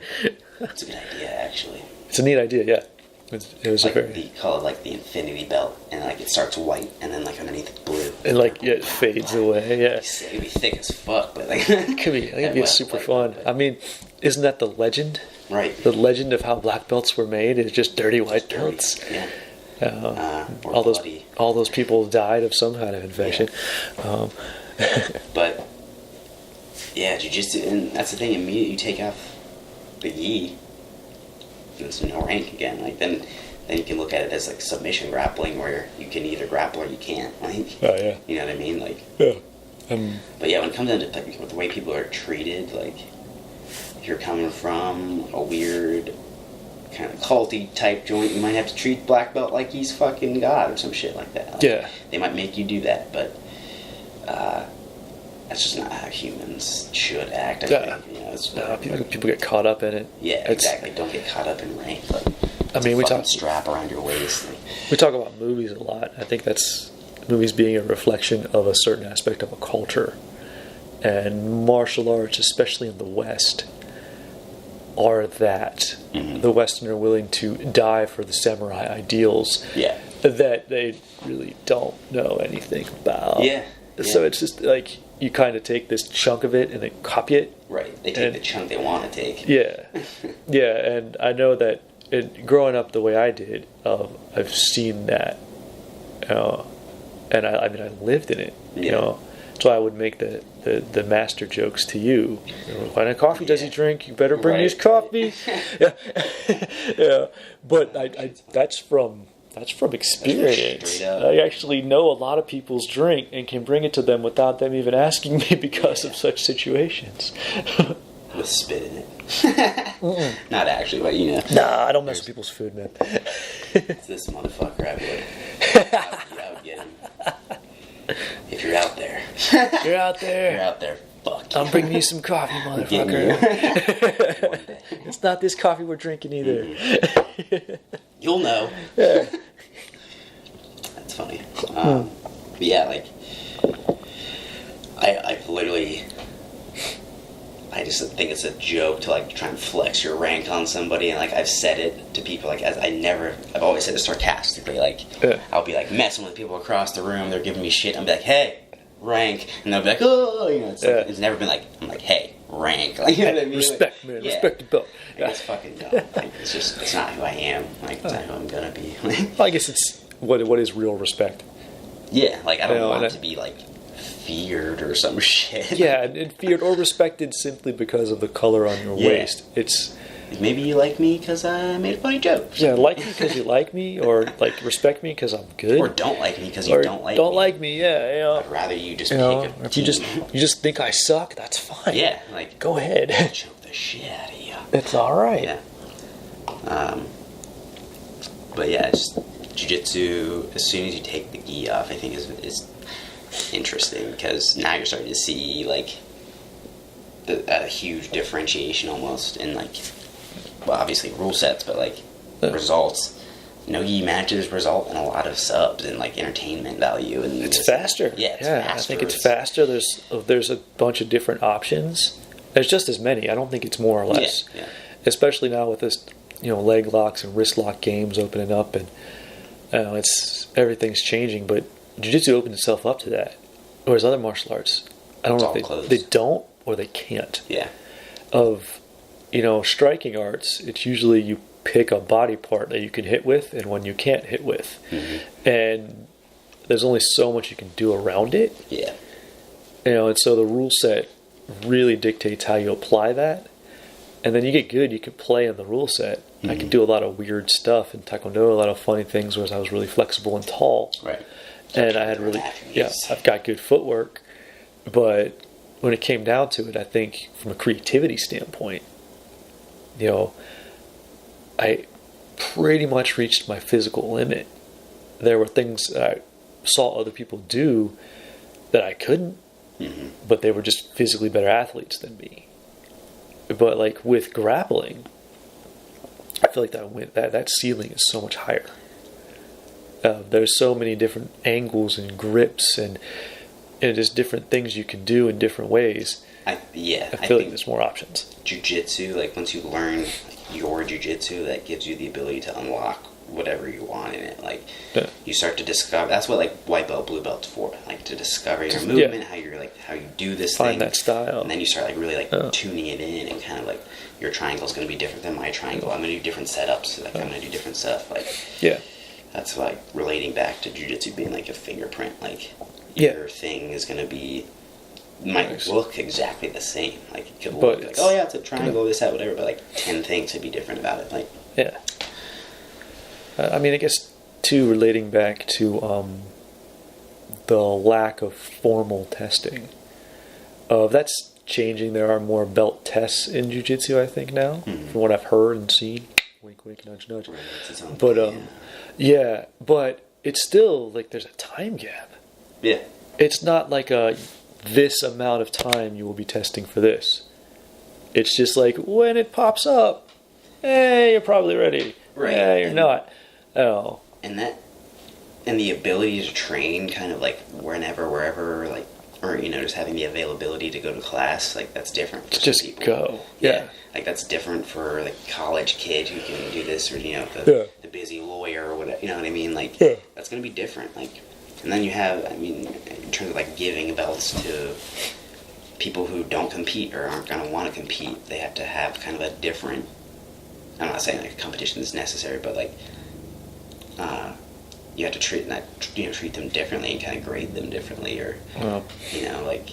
That's a good idea, actually. It's a neat idea, yeah. It was Like a very... the call it like the infinity belt, and like it starts white, and then like underneath it's blue. And like, yeah, it fades away, yeah. It'd be thick as fuck, but like... It could be. I think it'd be super fun. I mean, isn't that the legend? Right. The legend of how black belts were made is just dirty white belts. Yeah. Or all those people died of some kind of infection. Yeah. But yeah, jiu-jitsu, and that's the thing. Immediately you take off the gi, it's no rank again. Like then you can look at it as like submission grappling, where you can either grapple or you can't. Like, Oh yeah. you know what I mean? Like, Yeah. but yeah, when it comes down to like, the way people are treated, like if you're coming from a weird kind of culty type joint, you might have to treat black belt like he's fucking God or some shit like that. Like, Yeah. They might make you do that, but that's just not how humans should act. I think. You know, it's, People get caught up in it. yeah, exactly. Don't get caught up in rank. Like, I mean, we talk strap around your waist. Like, we talk about movies a lot. I think that's movies being a reflection of a certain aspect of a culture, and martial arts, especially in the West, are that. Mm-hmm. The Westerner are willing to die for the samurai ideals. Yeah. That they really don't know anything about. Yeah. So it's just like you kind of take this chunk of it and then copy it. Right. They take the chunk they want to take. Yeah. Yeah, and I know that growing up the way I did, I've seen that. And I mean, I lived in it. Yeah. You know, so I would make the master jokes to you. What kind of coffee does he drink? You better bring his coffee. Yeah. Yeah. But that's from experience. I actually know a lot of people's drink and can bring it to them without them even asking me because of such situations. With spit in it. Not actually, but you know. Nah, I don't mess with people's food, man. It's this motherfucker, I would get him. If you're out there. You're out there. You're out there. Fuck you. I'm bringing you some coffee, motherfucker. One day. It's not this coffee we're drinking either. Mm-hmm. You'll know. Yeah. That's funny. But yeah, like I've literally, I just think it's a joke to like try and flex your rank on somebody, and like I've said it to people, like I've always said it sarcastically, like I'll be like messing with people across the room, they're giving me shit, I'm like, hey, rank, and they'll be like, oh, you know, it's like, it's never been like, I'm like, hey, rank, like, you know what I mean? Respect, like, man, respect the belt. Like, it's fucking dumb. Like, it's not who I am. Like, it's not who I'm gonna be. Well, I guess it's what is real respect. Yeah, like I don't want to be like feared or some shit. Yeah, and feared or respected simply because of the color on your waist. It's maybe you like me because I made a funny joke. Yeah, like me because you like me, or like respect me because I'm good, or don't like me because you don't like me. Don't like me, yeah. You know, I'd rather you just pick a team. If you just think I suck, that's fine. Yeah, like go ahead. I'll choke the shit out of you. It's all right. Yeah. But yeah, it's jiu-jitsu. As soon as you take the gi off, I think is interesting, because now you're starting to see like a huge differentiation almost in like, well, obviously rule sets, but like results. No gi matches result in a lot of subs and like entertainment value, and it's faster. Yeah, it's faster. I think it's faster. There's a bunch of different options. There's just as many. I don't think it's more or less. Yeah. Especially now with this, leg locks and wrist lock games opening up, and everything's changing. But jiu-jitsu opened itself up to that, whereas other martial arts, I don't know if they don't or they can't. Yeah. Striking arts, it's usually you pick a body part that you can hit with and one you can't hit with, and there's only so much you can do around it. Yeah. And so the rule set really dictates how you apply that. And then you get good, you can play in the rule set. I could do a lot of weird stuff in Taekwondo, a lot of funny things, whereas I was really flexible and tall. Right. And I had I've got good footwork. But when it came down to it, I think from a creativity standpoint, I pretty much reached my physical limit. There were things that I saw other people do that I couldn't, but they were just physically better athletes than me. But like with grappling, I feel like that ceiling is so much higher. There's so many different angles and grips and just different things you can do in different ways. I feel like there's more options. Jiu-jitsu, like once you learn your jiu-jitsu, that gives you the ability to unlock whatever you want in it. Like you start to discover. That's what like white belt, blue belt's for. Like to discover your movement, how you do this thing, find that style, and then you start like really tuning it in and kind of like your triangle is going to be different than my triangle. I'm going to do different setups. Like I'm going to do different stuff. Like that's like relating back to jiu-jitsu being like a fingerprint. Like your thing is going to be. Might look exactly the same. Like it could look like, it's a triangle, this, that, whatever. But like 10 things could be different about it. Like I mean, I guess too, relating back to the lack of formal testing. That's changing. There are more belt tests in jiu-jitsu, I think now, from what I've heard and seen. Wink, wink, nudge, nudge. But but it's still like there's a time gap. Yeah, it's not like this amount of time you will be testing for this. It's just like when it pops up, you're probably ready. Right. Yeah, you're not. Oh. And the ability to train kind of like wherever, like, or, just having the availability to go to class, like that's different for just people. Go. Yeah. Like that's different for like college kid who can do this or, the busy lawyer or whatever, you know what I mean? Like that's going to be different. Like, and then you have, in terms of like giving belts to people who don't compete or aren't going to want to compete, they have to have kind of a different, I'm not saying like competition is necessary, but like, you have to treat them differently and kind of grade them differently or, like,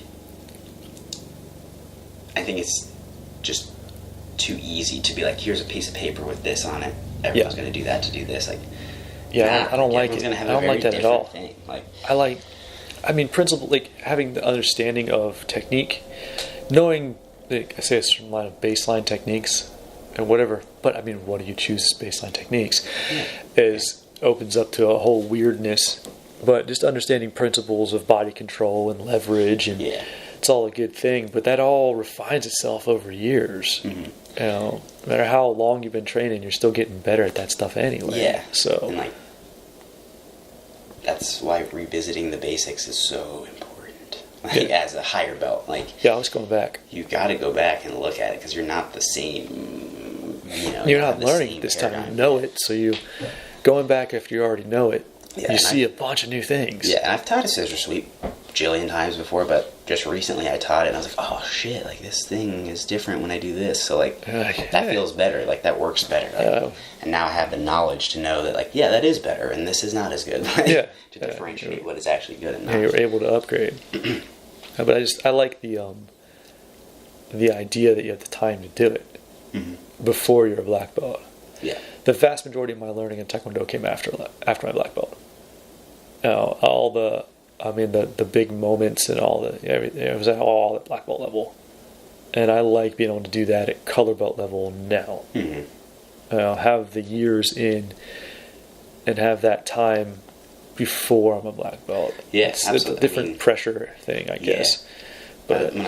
I think it's just too easy to be like, here's a piece of paper with this on it. Everyone's going to do that to do this. Like, I don't like it. I don't like that at all. Thing. Like, principle, like having the understanding of technique, knowing, like I say, it's from a line of baseline techniques and whatever. But what do you choose as baseline techniques? Opens up to a whole weirdness. But just understanding principles of body control and leverage, and it's all a good thing. But that all refines itself over years. No matter how long you've been training, you're still getting better at that stuff anyway. Yeah. So, and like, that's why revisiting the basics is so important. Like, as a higher belt, like, I was going back. You got to go back and look at it because you're not the same. You're not learning this time. You know it, so you going back after you already know it. You see a bunch of new things. Yeah, and I've taught a scissor sweep a jillion times before, but just recently I taught it and I was like, oh shit, like this thing is different when I do this. So like that feels better, like that works better. Like, and now I have the knowledge to know that like, that is better and this is not as good. To differentiate what is actually good and not. You're able to upgrade. But I like the idea that you have the time to do it before you're a black belt. Yeah. The vast majority of my learning in Taekwondo came after my black belt. All the big moments and all it was all at black belt level, and I like being able to do that at color belt level now. Have the years in, and have that time before I'm a black belt. Yes, it's a different pressure thing, I guess. But when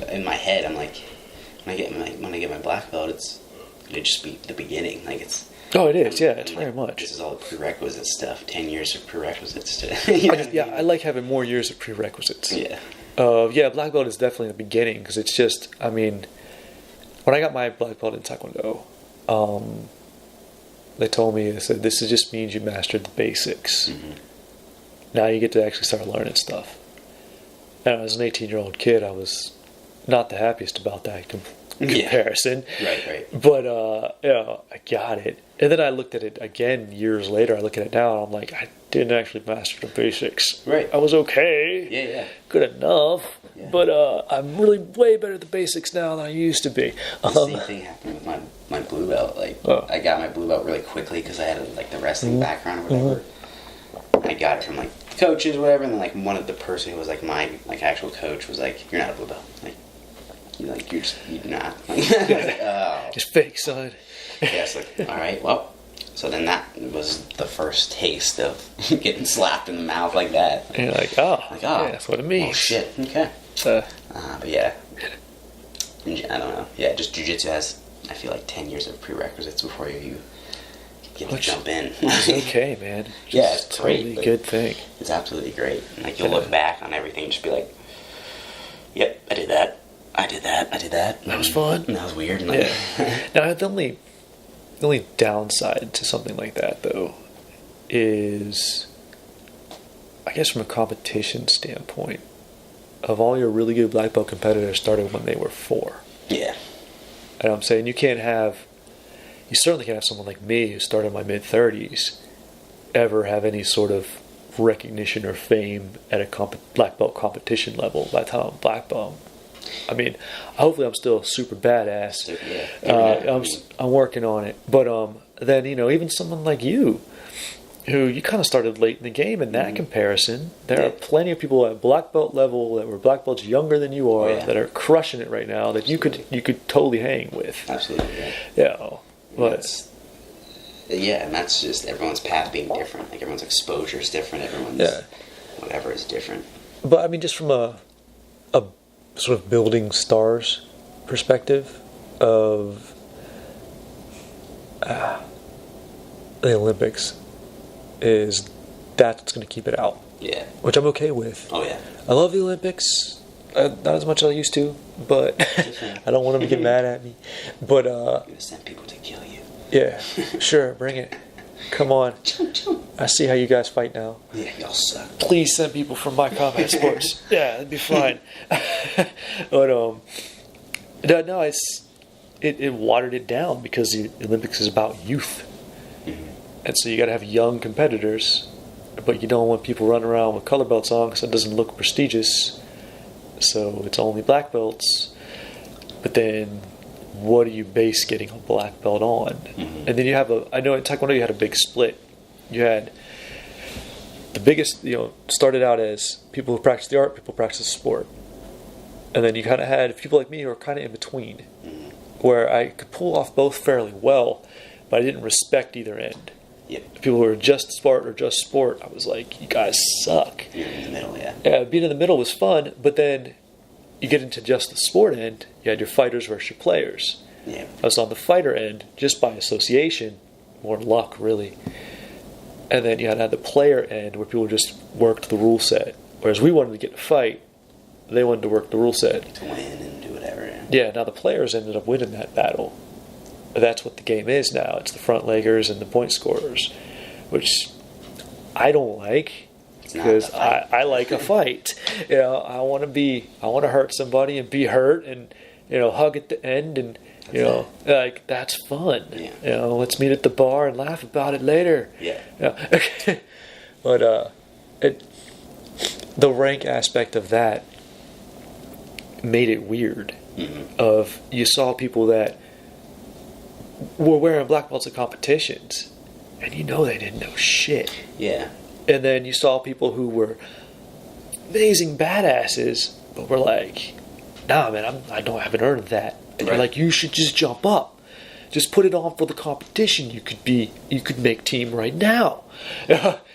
in my head, I'm like, when I get my black belt, it'd just be the beginning. Like it's. Oh, it is. It's very much. This is all the prerequisite stuff. 10 years of prerequisites. I like having more years of prerequisites. Yeah. Black belt is definitely the beginning because it's just. When I got my black belt in Taekwondo, they told me, they said, this just means you mastered the basics. Now you get to actually start learning stuff. And as an 18-year-old kid, I was not the happiest about that comparison. Right. But, I got it. And then I looked at it again years later. I look at it now, and I'm like, I didn't actually master the basics. Right. I was okay. Yeah. Good enough. Yeah. But I'm really way better at the basics now than I used to be. The same thing happened with my blue belt. I got my blue belt really quickly because I had the wrestling background or whatever. I got it from coaches or whatever, and then one of the person who was my actual coach was like, "You're not a blue belt. You're not." I was like, oh. Just fake, son. Yeah, it's all right. Well, So then that was the first taste of getting slapped in the mouth like that. And you're like, yeah, that's what it means. Oh, shit, okay. But yeah, I don't know. Yeah, just jiu-jitsu has, I feel like, 10 years of prerequisites before you get to jump in. It's okay, man. Yeah, it's totally great. Good thing. It's absolutely great. Like, you'll look back on everything and just be like, yep, I did that. I did that. I did that. That was fun. And that was weird. Yeah. Now, the only downside to something like that, though, is, I guess from a competition standpoint, of all your really good black belt competitors started when they were 4. Yeah. And I'm saying you certainly can't have someone like me who started in my mid-30s ever have any sort of recognition or fame at a black belt competition level by the time I'm black belt. I mean, hopefully I'm still super badass. Yeah. I'm working on it. But then, even someone like you, who you kind of started late in the game in that comparison, there are plenty of people at black belt level that were black belts younger than you are that are crushing it right now that you could totally hang with. Absolutely. Yeah. But and that's just everyone's path being different. Like, everyone's exposure is different. Everyone's whatever is different. But I mean, just from a sort of building stars perspective of the Olympics, that's what's going to keep it out. Yeah. Which I'm okay with. Oh, yeah. I love the Olympics. Not as much as I used to, but I don't want them to get mad at me. But I'm going to send people to kill you. Yeah, sure, bring it. Come on. I see how you guys fight now. Yeah, y'all suck. Please send people from my combat sports. Yeah, it'd be fine. But no, it watered it down because the Olympics is about youth, and so you got to have young competitors, but you don't want people running around with color belts on because it doesn't look prestigious. So it's only black belts. But then, what do you base getting a black belt on? And then you have I know in Taekwondo you had a big split. You had the biggest, started out as people who practice the art, people who practice the sport. And then you kind of had people like me who were kind of in between, where I could pull off both fairly well, but I didn't respect either end. Yep. People who were just sport or just sport, I was like, you guys suck. You're in the middle, yeah. Yeah, being in the middle was fun, but then you get into just the sport end, you had your fighters versus your players. Yeah. I was on the fighter end, just by association, more luck, really. And then you had the player end, where people just worked the rule set. Whereas we wanted to get in a fight, they wanted to work the rule set. To win and do whatever. Yeah, now the players ended up winning that battle. That's what the game is now. It's the front leggers and the point scorers, which I don't like. Because I like a fight. I want to hurt somebody and be hurt and, hug at the end and, that's fun. Yeah. Let's meet at the bar and laugh about it later. Yeah. But the rank aspect of that made it weird. Of you saw people that were wearing black belts at competitions and they didn't know shit. Yeah. And then you saw people who were amazing badasses, but were like, nah, man, I haven't earned that. And you're like, you should just jump up. Just put it on for the competition. You could make team right now. But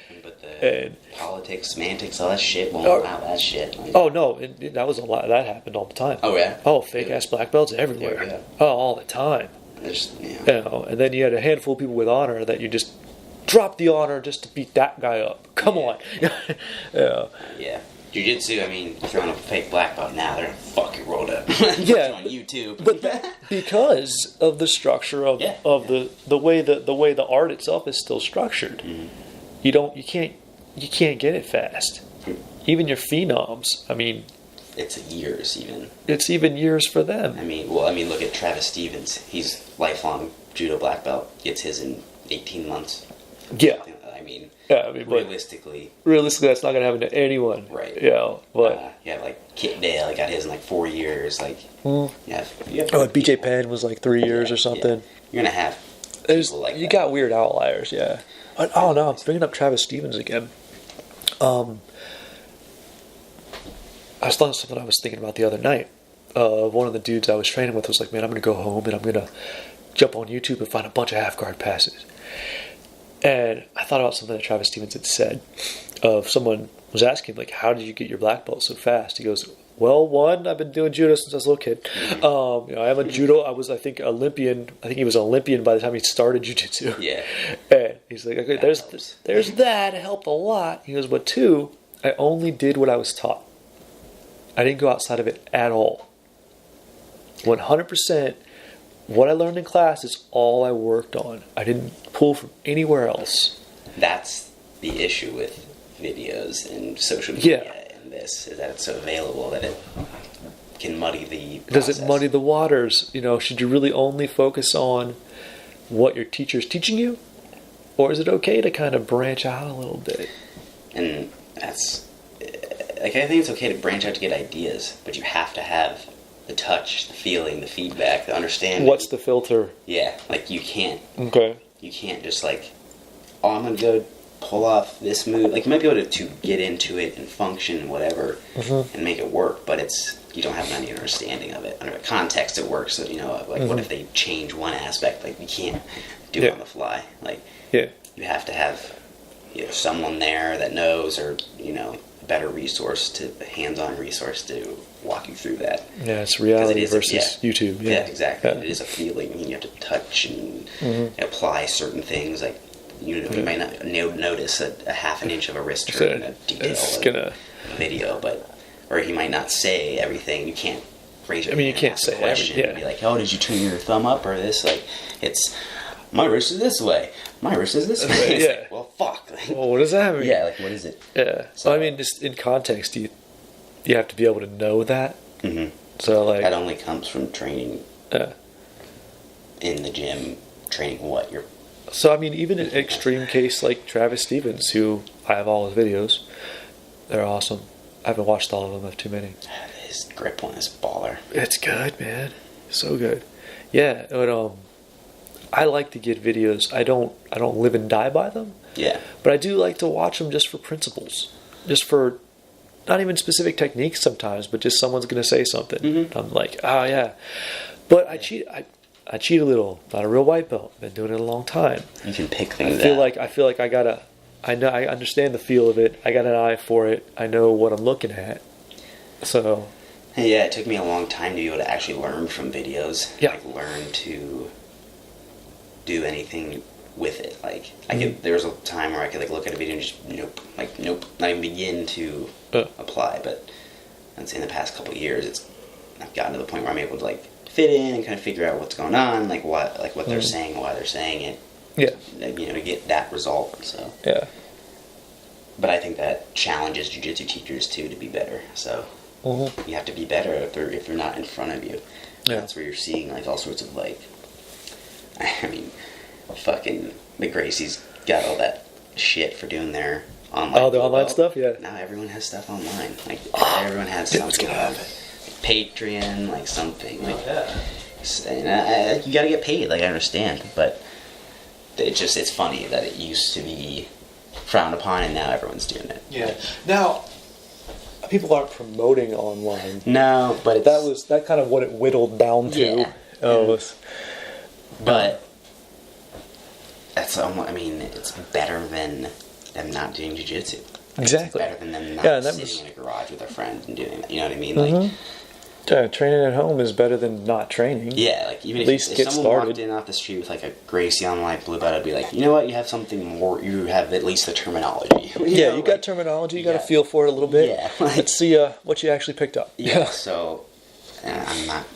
the politics, semantics, all that shit won't allow that shit. Oh, no, that was a lot. That happened all the time. Oh, yeah? Oh, fake-ass black belts everywhere. Yeah. Oh, all the time. And then you had a handful of people with honor that you just drop the honor just to beat that guy up. Come on. Yeah. Jiu-jitsu, throwing a fake black belt now, they're gonna fuck your world up. Yeah. On YouTube. But because of the structure of the way the art itself is still structured, you can't get it fast. Even your phenoms, it's years even. It's even years for them. Look at Travis Stevens. He's lifelong judo black belt. Gets his in 18 months. Yeah. Realistically, that's not going to happen to anyone. Right. But like Kit Dale, got his in 4 years. BJ Penn was 3 years or something. You're going to have people like that. Got weird outliers, yeah. But, no, I'm bringing up Travis Stevens again. That's something I was thinking about the other night. One of the dudes I was training with was like, man, I'm going to go home and I'm going to jump on YouTube and find a bunch of half guard passes. And I thought about something that Travis Stevens had said. Of someone was asking, like, how did you get your black belt so fast? He goes, well, one, I've been doing judo since I was a little kid. I am a judo. I was, I think, Olympian. I think he was an Olympian by the time he started jiu-jitsu. Yeah. And he's like, okay, there's that. It helped a lot. He goes, but two, I only did what I was taught. I didn't go outside of it at all. 100%. What I learned in class is all I worked on. I didn't pull from anywhere else. That's the issue with videos and social media. Yeah. This is that it's so available that it can muddy the process. Does it muddy the waters? Should you really only focus on what your teacher's teaching you? Or is it okay to kind of branch out a little bit? And that's... I think it's okay to branch out to get ideas, but you have to have the touch, the feeling, the feedback, the understanding. What's the filter? Yeah, you can't... Okay. You can't just I'm going to go pull off this move. You might be able to get into it and function and whatever and make it work, but you don't have any understanding of it. Under the context it works, so what if they change one aspect? You can't do it on the fly. You have to have someone there that knows, or a better resource, hands-on resource to walk you through that. Yeah, it's reality versus YouTube. Yeah, exactly. Yeah. It is a feeling. You have to touch and apply certain things. You might not notice a half an inch of a wrist turn in a detail video, or he might not say everything. You can't raise your hand. You can't say question and be like, "Oh, did you turn your thumb up or this?" It's my wrist is this way. My wrist is this way. It's well, fuck. Well, what does that mean? Yeah, what is it? Yeah. So just in context, you have to be able to know that. Mm-hmm. So that only comes from training in the gym. Training what you're. So, even an extreme case like Travis Stevens, who I have all his videos, they're awesome. I haven't watched all of them, I have too many. His grip one is baller. It's good, man. So good. Yeah, but I like to get videos. I don't live and die by them. Yeah. But I do like to watch them just for principles. Just for, not even specific techniques sometimes, but just someone's going to say something. Mm-hmm. I'm like, oh, yeah. But I cheat a little. Not a real white belt. Been doing it a long time. You can pick things I feel like I understand the feel of it. I got an eye for it. I know what I'm looking at. So. Yeah, it took me a long time to be able to actually learn from videos. Yeah. Learn to do anything with it. There was a time where I could look at a video and just nope, not even begin to apply. But I'd say in the past couple of years, I've gotten to the point where I'm able to fit in and kind of figure out what's going on, what they're saying, why they're saying it. Yeah. To get that result. So. Yeah. But I think that challenges jiu-jitsu teachers too to be better. So you have to be better if they're not in front of you. Yeah. That's where you're seeing all sorts of fucking the Gracies got all that shit for doing their online. Oh, the online stuff, yeah. Now everyone has stuff online. Everyone has something. Patreon, something. And, you gotta get paid. I understand, but it's funny that it used to be frowned upon, and now everyone's doing it. Yeah. Now, people aren't promoting online. No, but that kind of what it whittled down to. Yeah. But that's it's better than them not doing jiu-jitsu. Exactly. It's better than them not sitting in a garage with their friends and doing that. You know what I mean? Training at home is better than not training. Yeah, even at least if someone walked in off the street with a Gracie on blue belt, I'd be like, you know what? You have something more. You have at least the terminology. You got terminology. You got to feel for it a little bit. Yeah. Let's see what you actually picked up. Yeah. So, and I'm not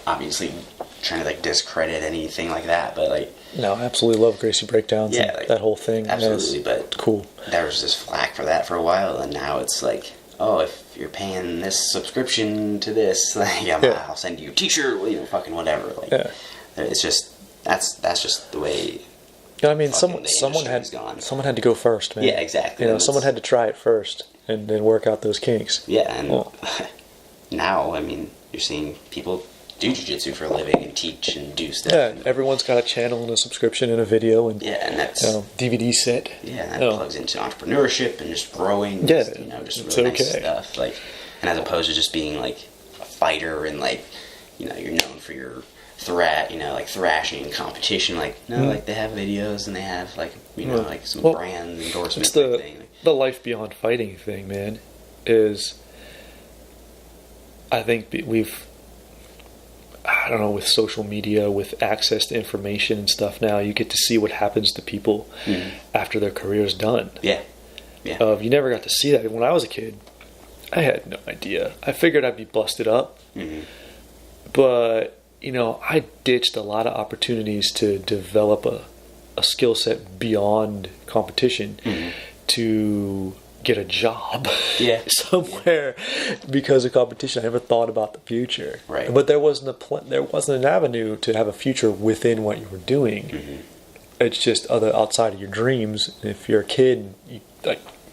obviously trying to discredit anything like that, but no, I absolutely love Gracie breakdowns. Yeah, that whole thing. Absolutely, but cool. There was this flack for that for a while, and now it's oh, if you're paying this subscription to this, I'll send you a T-shirt, fucking whatever. It's just that's just the way. Someone had to go first, man. Yeah, exactly. Someone had to try it first and then work out those kinks. Yeah, and now you're seeing people do jiu-jitsu for a living and teach and do stuff. Yeah, everyone's got a channel and a subscription and a video and and that's DVD set. Yeah, and that plugs into entrepreneurship and just growing. Yeah, just really nice stuff. And as opposed to just being a fighter and you know, you're known for your like thrashing competition. Like, no, like they have videos and they have like, you know, like some brand endorsement thing. The life beyond fighting thing, man, is, I think I don't know, with social media, with access to information and stuff now, you get to see what happens to people after their career's done. Yeah. You never got to see that. When I was a kid, I had no idea. I figured I'd be busted up. But, you know, I ditched a lot of opportunities to develop a skill set beyond competition to get a job somewhere because of competition. I never thought about the future. Right. But there wasn't an avenue to have a future within what you were doing. It's just outside of your dreams. If you're a kid,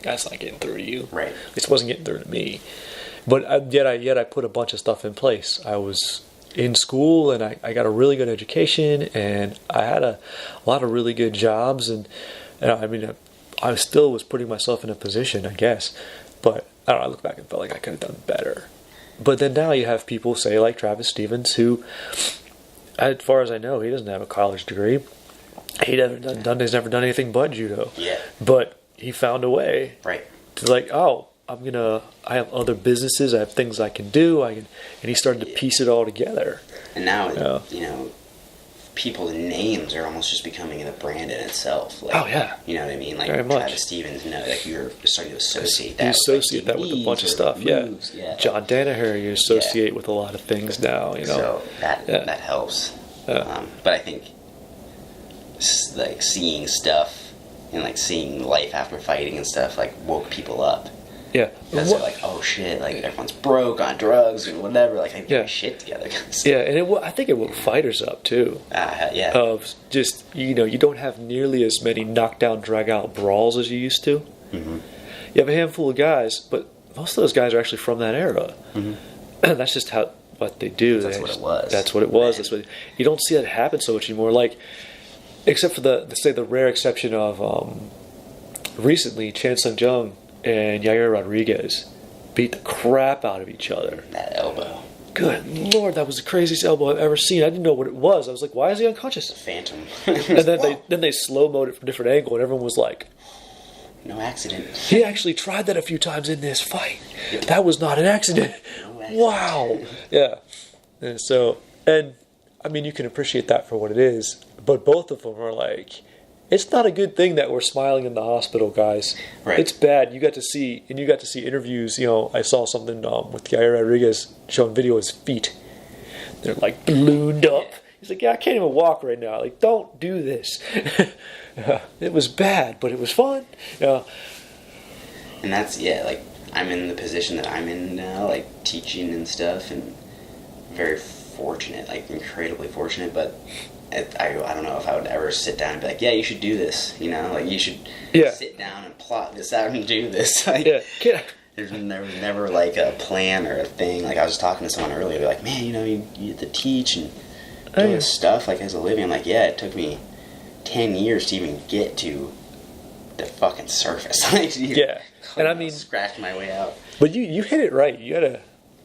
that's not getting through to you. Right. This wasn't getting through to me. But yet I put a bunch of stuff in place. I was in school and I got a really good education and I had a lot of really good jobs and I mean I still was putting myself in a position, I guess, but I don't know, I look back and felt like I could have done better. But then now you have people, say like Travis Stevens, who, as far as I know, he doesn't have a college degree. He's never done anything but judo. Yeah. But he found a way. Right. To like, I have other businesses, I have things I can do, and he started to piece it all together. And now, you know, people's names are almost just becoming a brand in itself. Like, you know what I mean? Like Travis Stevens, like you're starting to associate that. You associate that with a bunch of stuff, moves, John Danaher, you associate with a lot of things now, you know. So that helps. But I think like seeing stuff and like seeing life after fighting and stuff like woke people up. Yeah. Because they're like, oh shit, like everyone's broke on drugs or whatever. Like, I get my shit together. And I think it woke fighters up too. Of just, you know, you don't have nearly as many knockdown, drag out brawls as you used to. You have a handful of guys, but most of those guys are actually from that era. That's just what they do. That's what it was. That's what it was. That's what you don't see that happen so much anymore. Like, except for the rare exception of recently, Chan Sung Jung and Yair Rodriguez beat the crap out of each other. That elbow. Good Lord, that was the craziest elbow I've ever seen. I didn't know what it was. I was like, why is he unconscious? Phantom. And then they slow-moed it from a different angle, and everyone was like, no accident. He actually tried that a few times in this fight. That was not an accident. No accident. Wow. Yeah. And I mean, you can appreciate that for what it is, but both of them are like, it's not a good thing that we're smiling in the hospital, guys. Right. It's bad. You got to see interviews. You know, I saw something with Yair Rodriguez showing video of his feet. They're like ballooned up. He's like, I can't even walk right now. Like, don't do this. It was bad, but it was fun. And that's, like, I'm in the position that I'm in now, like, teaching and stuff, and very fortunate, like, incredibly fortunate, but I don't know if I would ever sit down and be like, yeah, you should do this, you know, like you should sit down and plot this out and do this. Like, there's never like a plan or a thing. Like I was talking to someone earlier, they're like, man, you know, you have to teach and do this stuff like as a living. I'm like, yeah, it took me 10 years to even get to the fucking surface. Like, and I mean, scratch my way out. But you hit it right.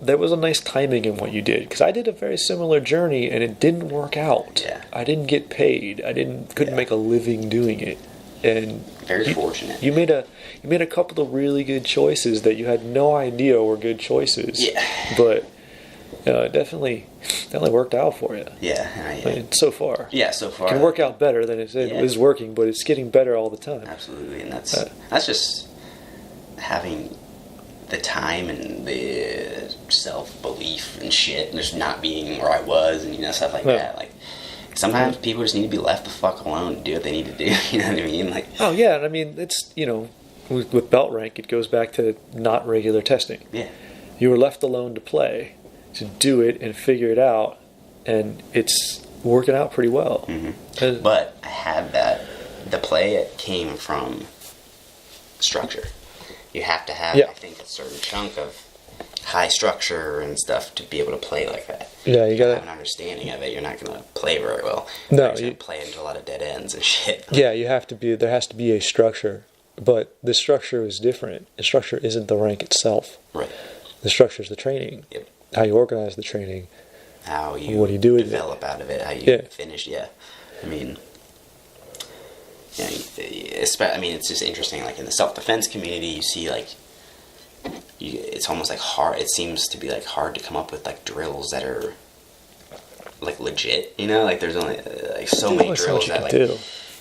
There was a nice timing in what you did, because I did a very similar journey and it didn't work out. I didn't get paid. I couldn't make a living doing it. And very fortunate. You made a couple of really good choices that you had no idea were good choices. But it definitely worked out for you. I mean, so far. So far. It can work out better than it is working, but it's getting better all the time. Absolutely, and that's just having the time and the self-belief and shit, and just not being where I was, and stuff like that. Like sometimes people just need to be left the fuck alone to do what they need to do. You know what I mean? Like, oh yeah, and I mean it's with belt rank, it goes back to not regular testing. You were left alone to play, to do it and figure it out, and it's working out pretty well. But I had that. The play it came from structure. You have to have, I think, a certain chunk of high structure and stuff to be able to play like that. Yeah, you gotta have an understanding of it. You're not gonna play very well. No, you're gonna play into a lot of dead ends and shit. Yeah, you have to be. There has to be a structure, but the structure is different. The structure isn't the rank itself. Right. The structure is the training. How you organize the training, how you what do you do with develop out of it, how you finish. Yeah, I mean, I mean, it's just interesting. Like in the self-defense community, you see like, it's almost like hard. It seems to be like hard to come up with like drills that are like legit. You know, like there's only like so many drills that like. Do.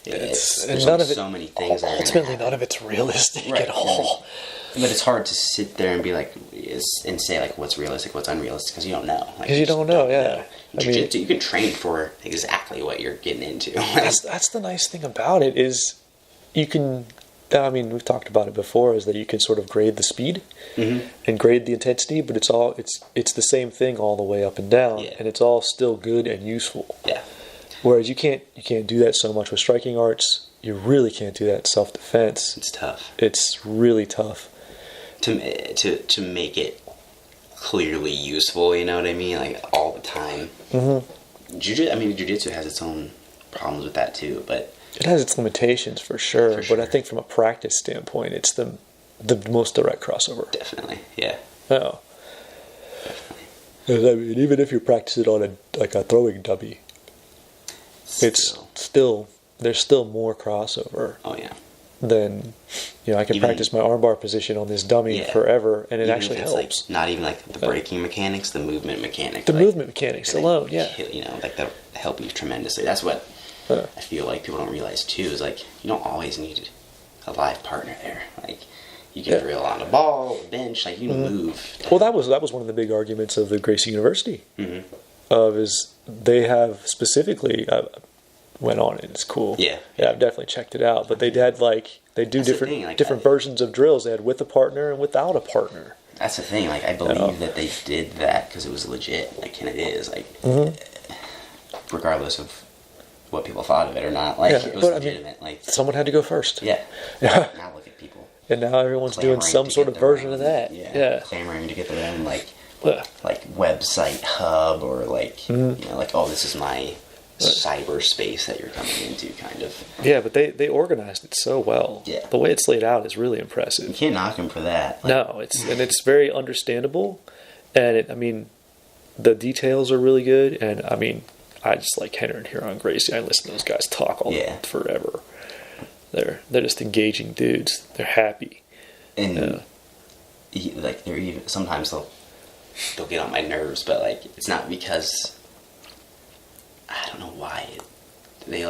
There's none of it, so many things. Ultimately, none of it's realistic at all. But it's hard to sit there and be like, and say like what's realistic, what's unrealistic, because you don't know. Because you don't know, yeah. Jiu-jitsu, you can train for exactly what you're getting into. That's the nice thing about it is you can. I mean, we've talked about it before, is that you can sort of grade the speed and grade the intensity, but it's the same thing all the way up and down, and it's all still good and useful. Yeah. Whereas you can't do that so much with striking arts. You really can't do that in self-defense. It's tough. It's really tough to make it clearly useful. You know what I mean? Like all the time. Mm-hmm. Jiu-jitsu has its own problems with that too, but it has its limitations for sure. But I think from a practice standpoint, it's the most direct crossover. Definitely, yeah. Oh. Definitely. I mean, even if you practice it on a throwing dummy. It's still there's still more crossover. Oh yeah. Than I can practice my armbar position on this dummy forever, and it actually helps. Like, not even like the braking mechanics, the movement mechanics. The movement mechanics alone, like that help you tremendously. That's what I feel like people don't realize too. Is like you don't always need a live partner there. Like you can drill on a ball, a bench, like you move. Well, that was one of the big arguments of the Gracie University. Is they have specifically went on it. It's cool. Yeah, I've definitely checked it out. But they had they do different versions of drills. They had with a partner and without a partner. That's the thing. Like I believe that they did that because it was legit. Like and it is like regardless of what people thought of it or not. Like it was legitimate. Like someone had to go first. Yeah. Now look at people. And now everyone's doing some sort of version of that. Yeah. Clamoring to get their own like website hub or like this is my cyberspace that you're coming into, kind of. Yeah, but they organized it so well. Yeah. The way it's laid out is really impressive. You can't knock them for that. No, it's very understandable, and the details are really good, and I just like Henry and Huron Gracie. I listen to those guys talk forever. They're just engaging dudes. They're happy. And they're even sometimes they'll get on my nerves, but like it's not because I don't know why they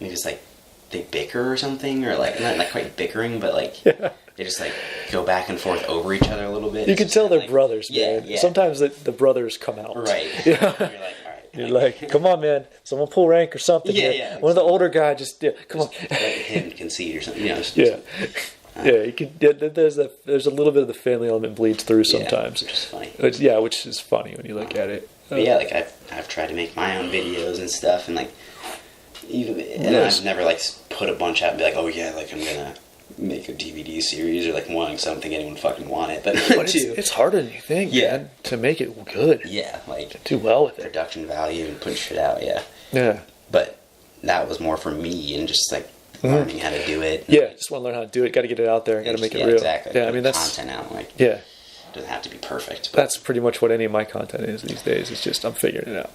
maybe it's like they bicker or something, or like not quite bickering, but like they just like go back and forth over each other a little bit. You can tell they're brothers, man. Yeah. Sometimes the brothers come out. Right. You're like, all right. You're like, come on, man. Someone pull rank or something. Yeah. One of the older guys just come on. Let him concede or something. You can. There's a little bit of the family element bleeds through sometimes. Which is funny. Which is funny when you look at it. But I've tried to make my own videos and stuff, and I've never put a bunch out and be like, oh yeah, I'm gonna make a DVD series or wanting something anyone fucking want it, but it's harder than you think, man, to make it good. Yeah, do well with production value and putting shit out. Yeah. But that was more for me and just learning how to do it. Yeah, just want to learn how to do it. Got to get it out there. Got to make it real. Exactly. Yeah, that's content out. It doesn't have to be perfect. But that's pretty much what any of my content is these days. It's just I'm figuring it out.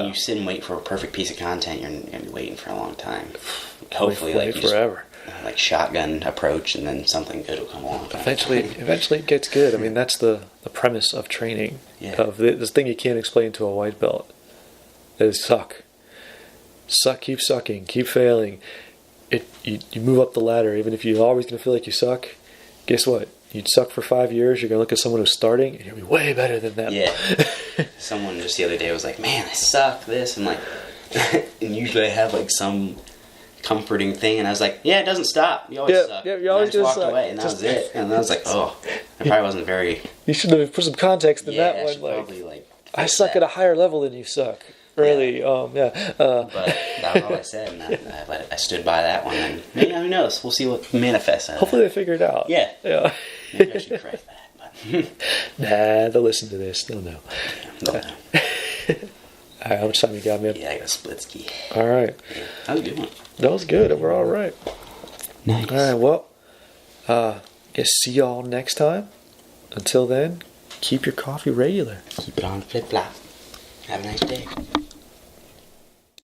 You sit and wait for a perfect piece of content, you're gonna be waiting for a long time. Hopefully, forever. Shotgun approach, and then something good will come along. Eventually, it gets good. That's the premise of training. Yeah. Of this thing you can't explain to a white belt. Is suck, keep sucking, keep failing. You move up the ladder, even if you're always gonna feel like you suck. Guess what? You'd suck for 5 years. You're gonna look at someone who's starting, and you'll be way better than them. Yeah. Someone just the other day was like, "Man, I suck." This and and usually I have some comforting thing, and I was like, "Yeah, it doesn't stop. You always suck." Yeah, you always just walked suck. away, and that was it. And I was like, "Oh, I probably wasn't very." You should have put some context in that one. I should probably I suck at a higher level than you suck. Really, but that was all I said, and I stood by that one. And maybe, who knows? We'll see what manifests. Hopefully, they figure it out. Yeah. Maybe I should correct that. But nah, they'll listen to this. They'll know. They'll know. All right, how much time you got, man? Yeah, I got a split ski. All right. Yeah. That was a good one. That was good. We're all right. Nice. All right. Well, guess see y'all next time. Until then, keep your coffee regular. Keep it on flip flop. Have a nice day.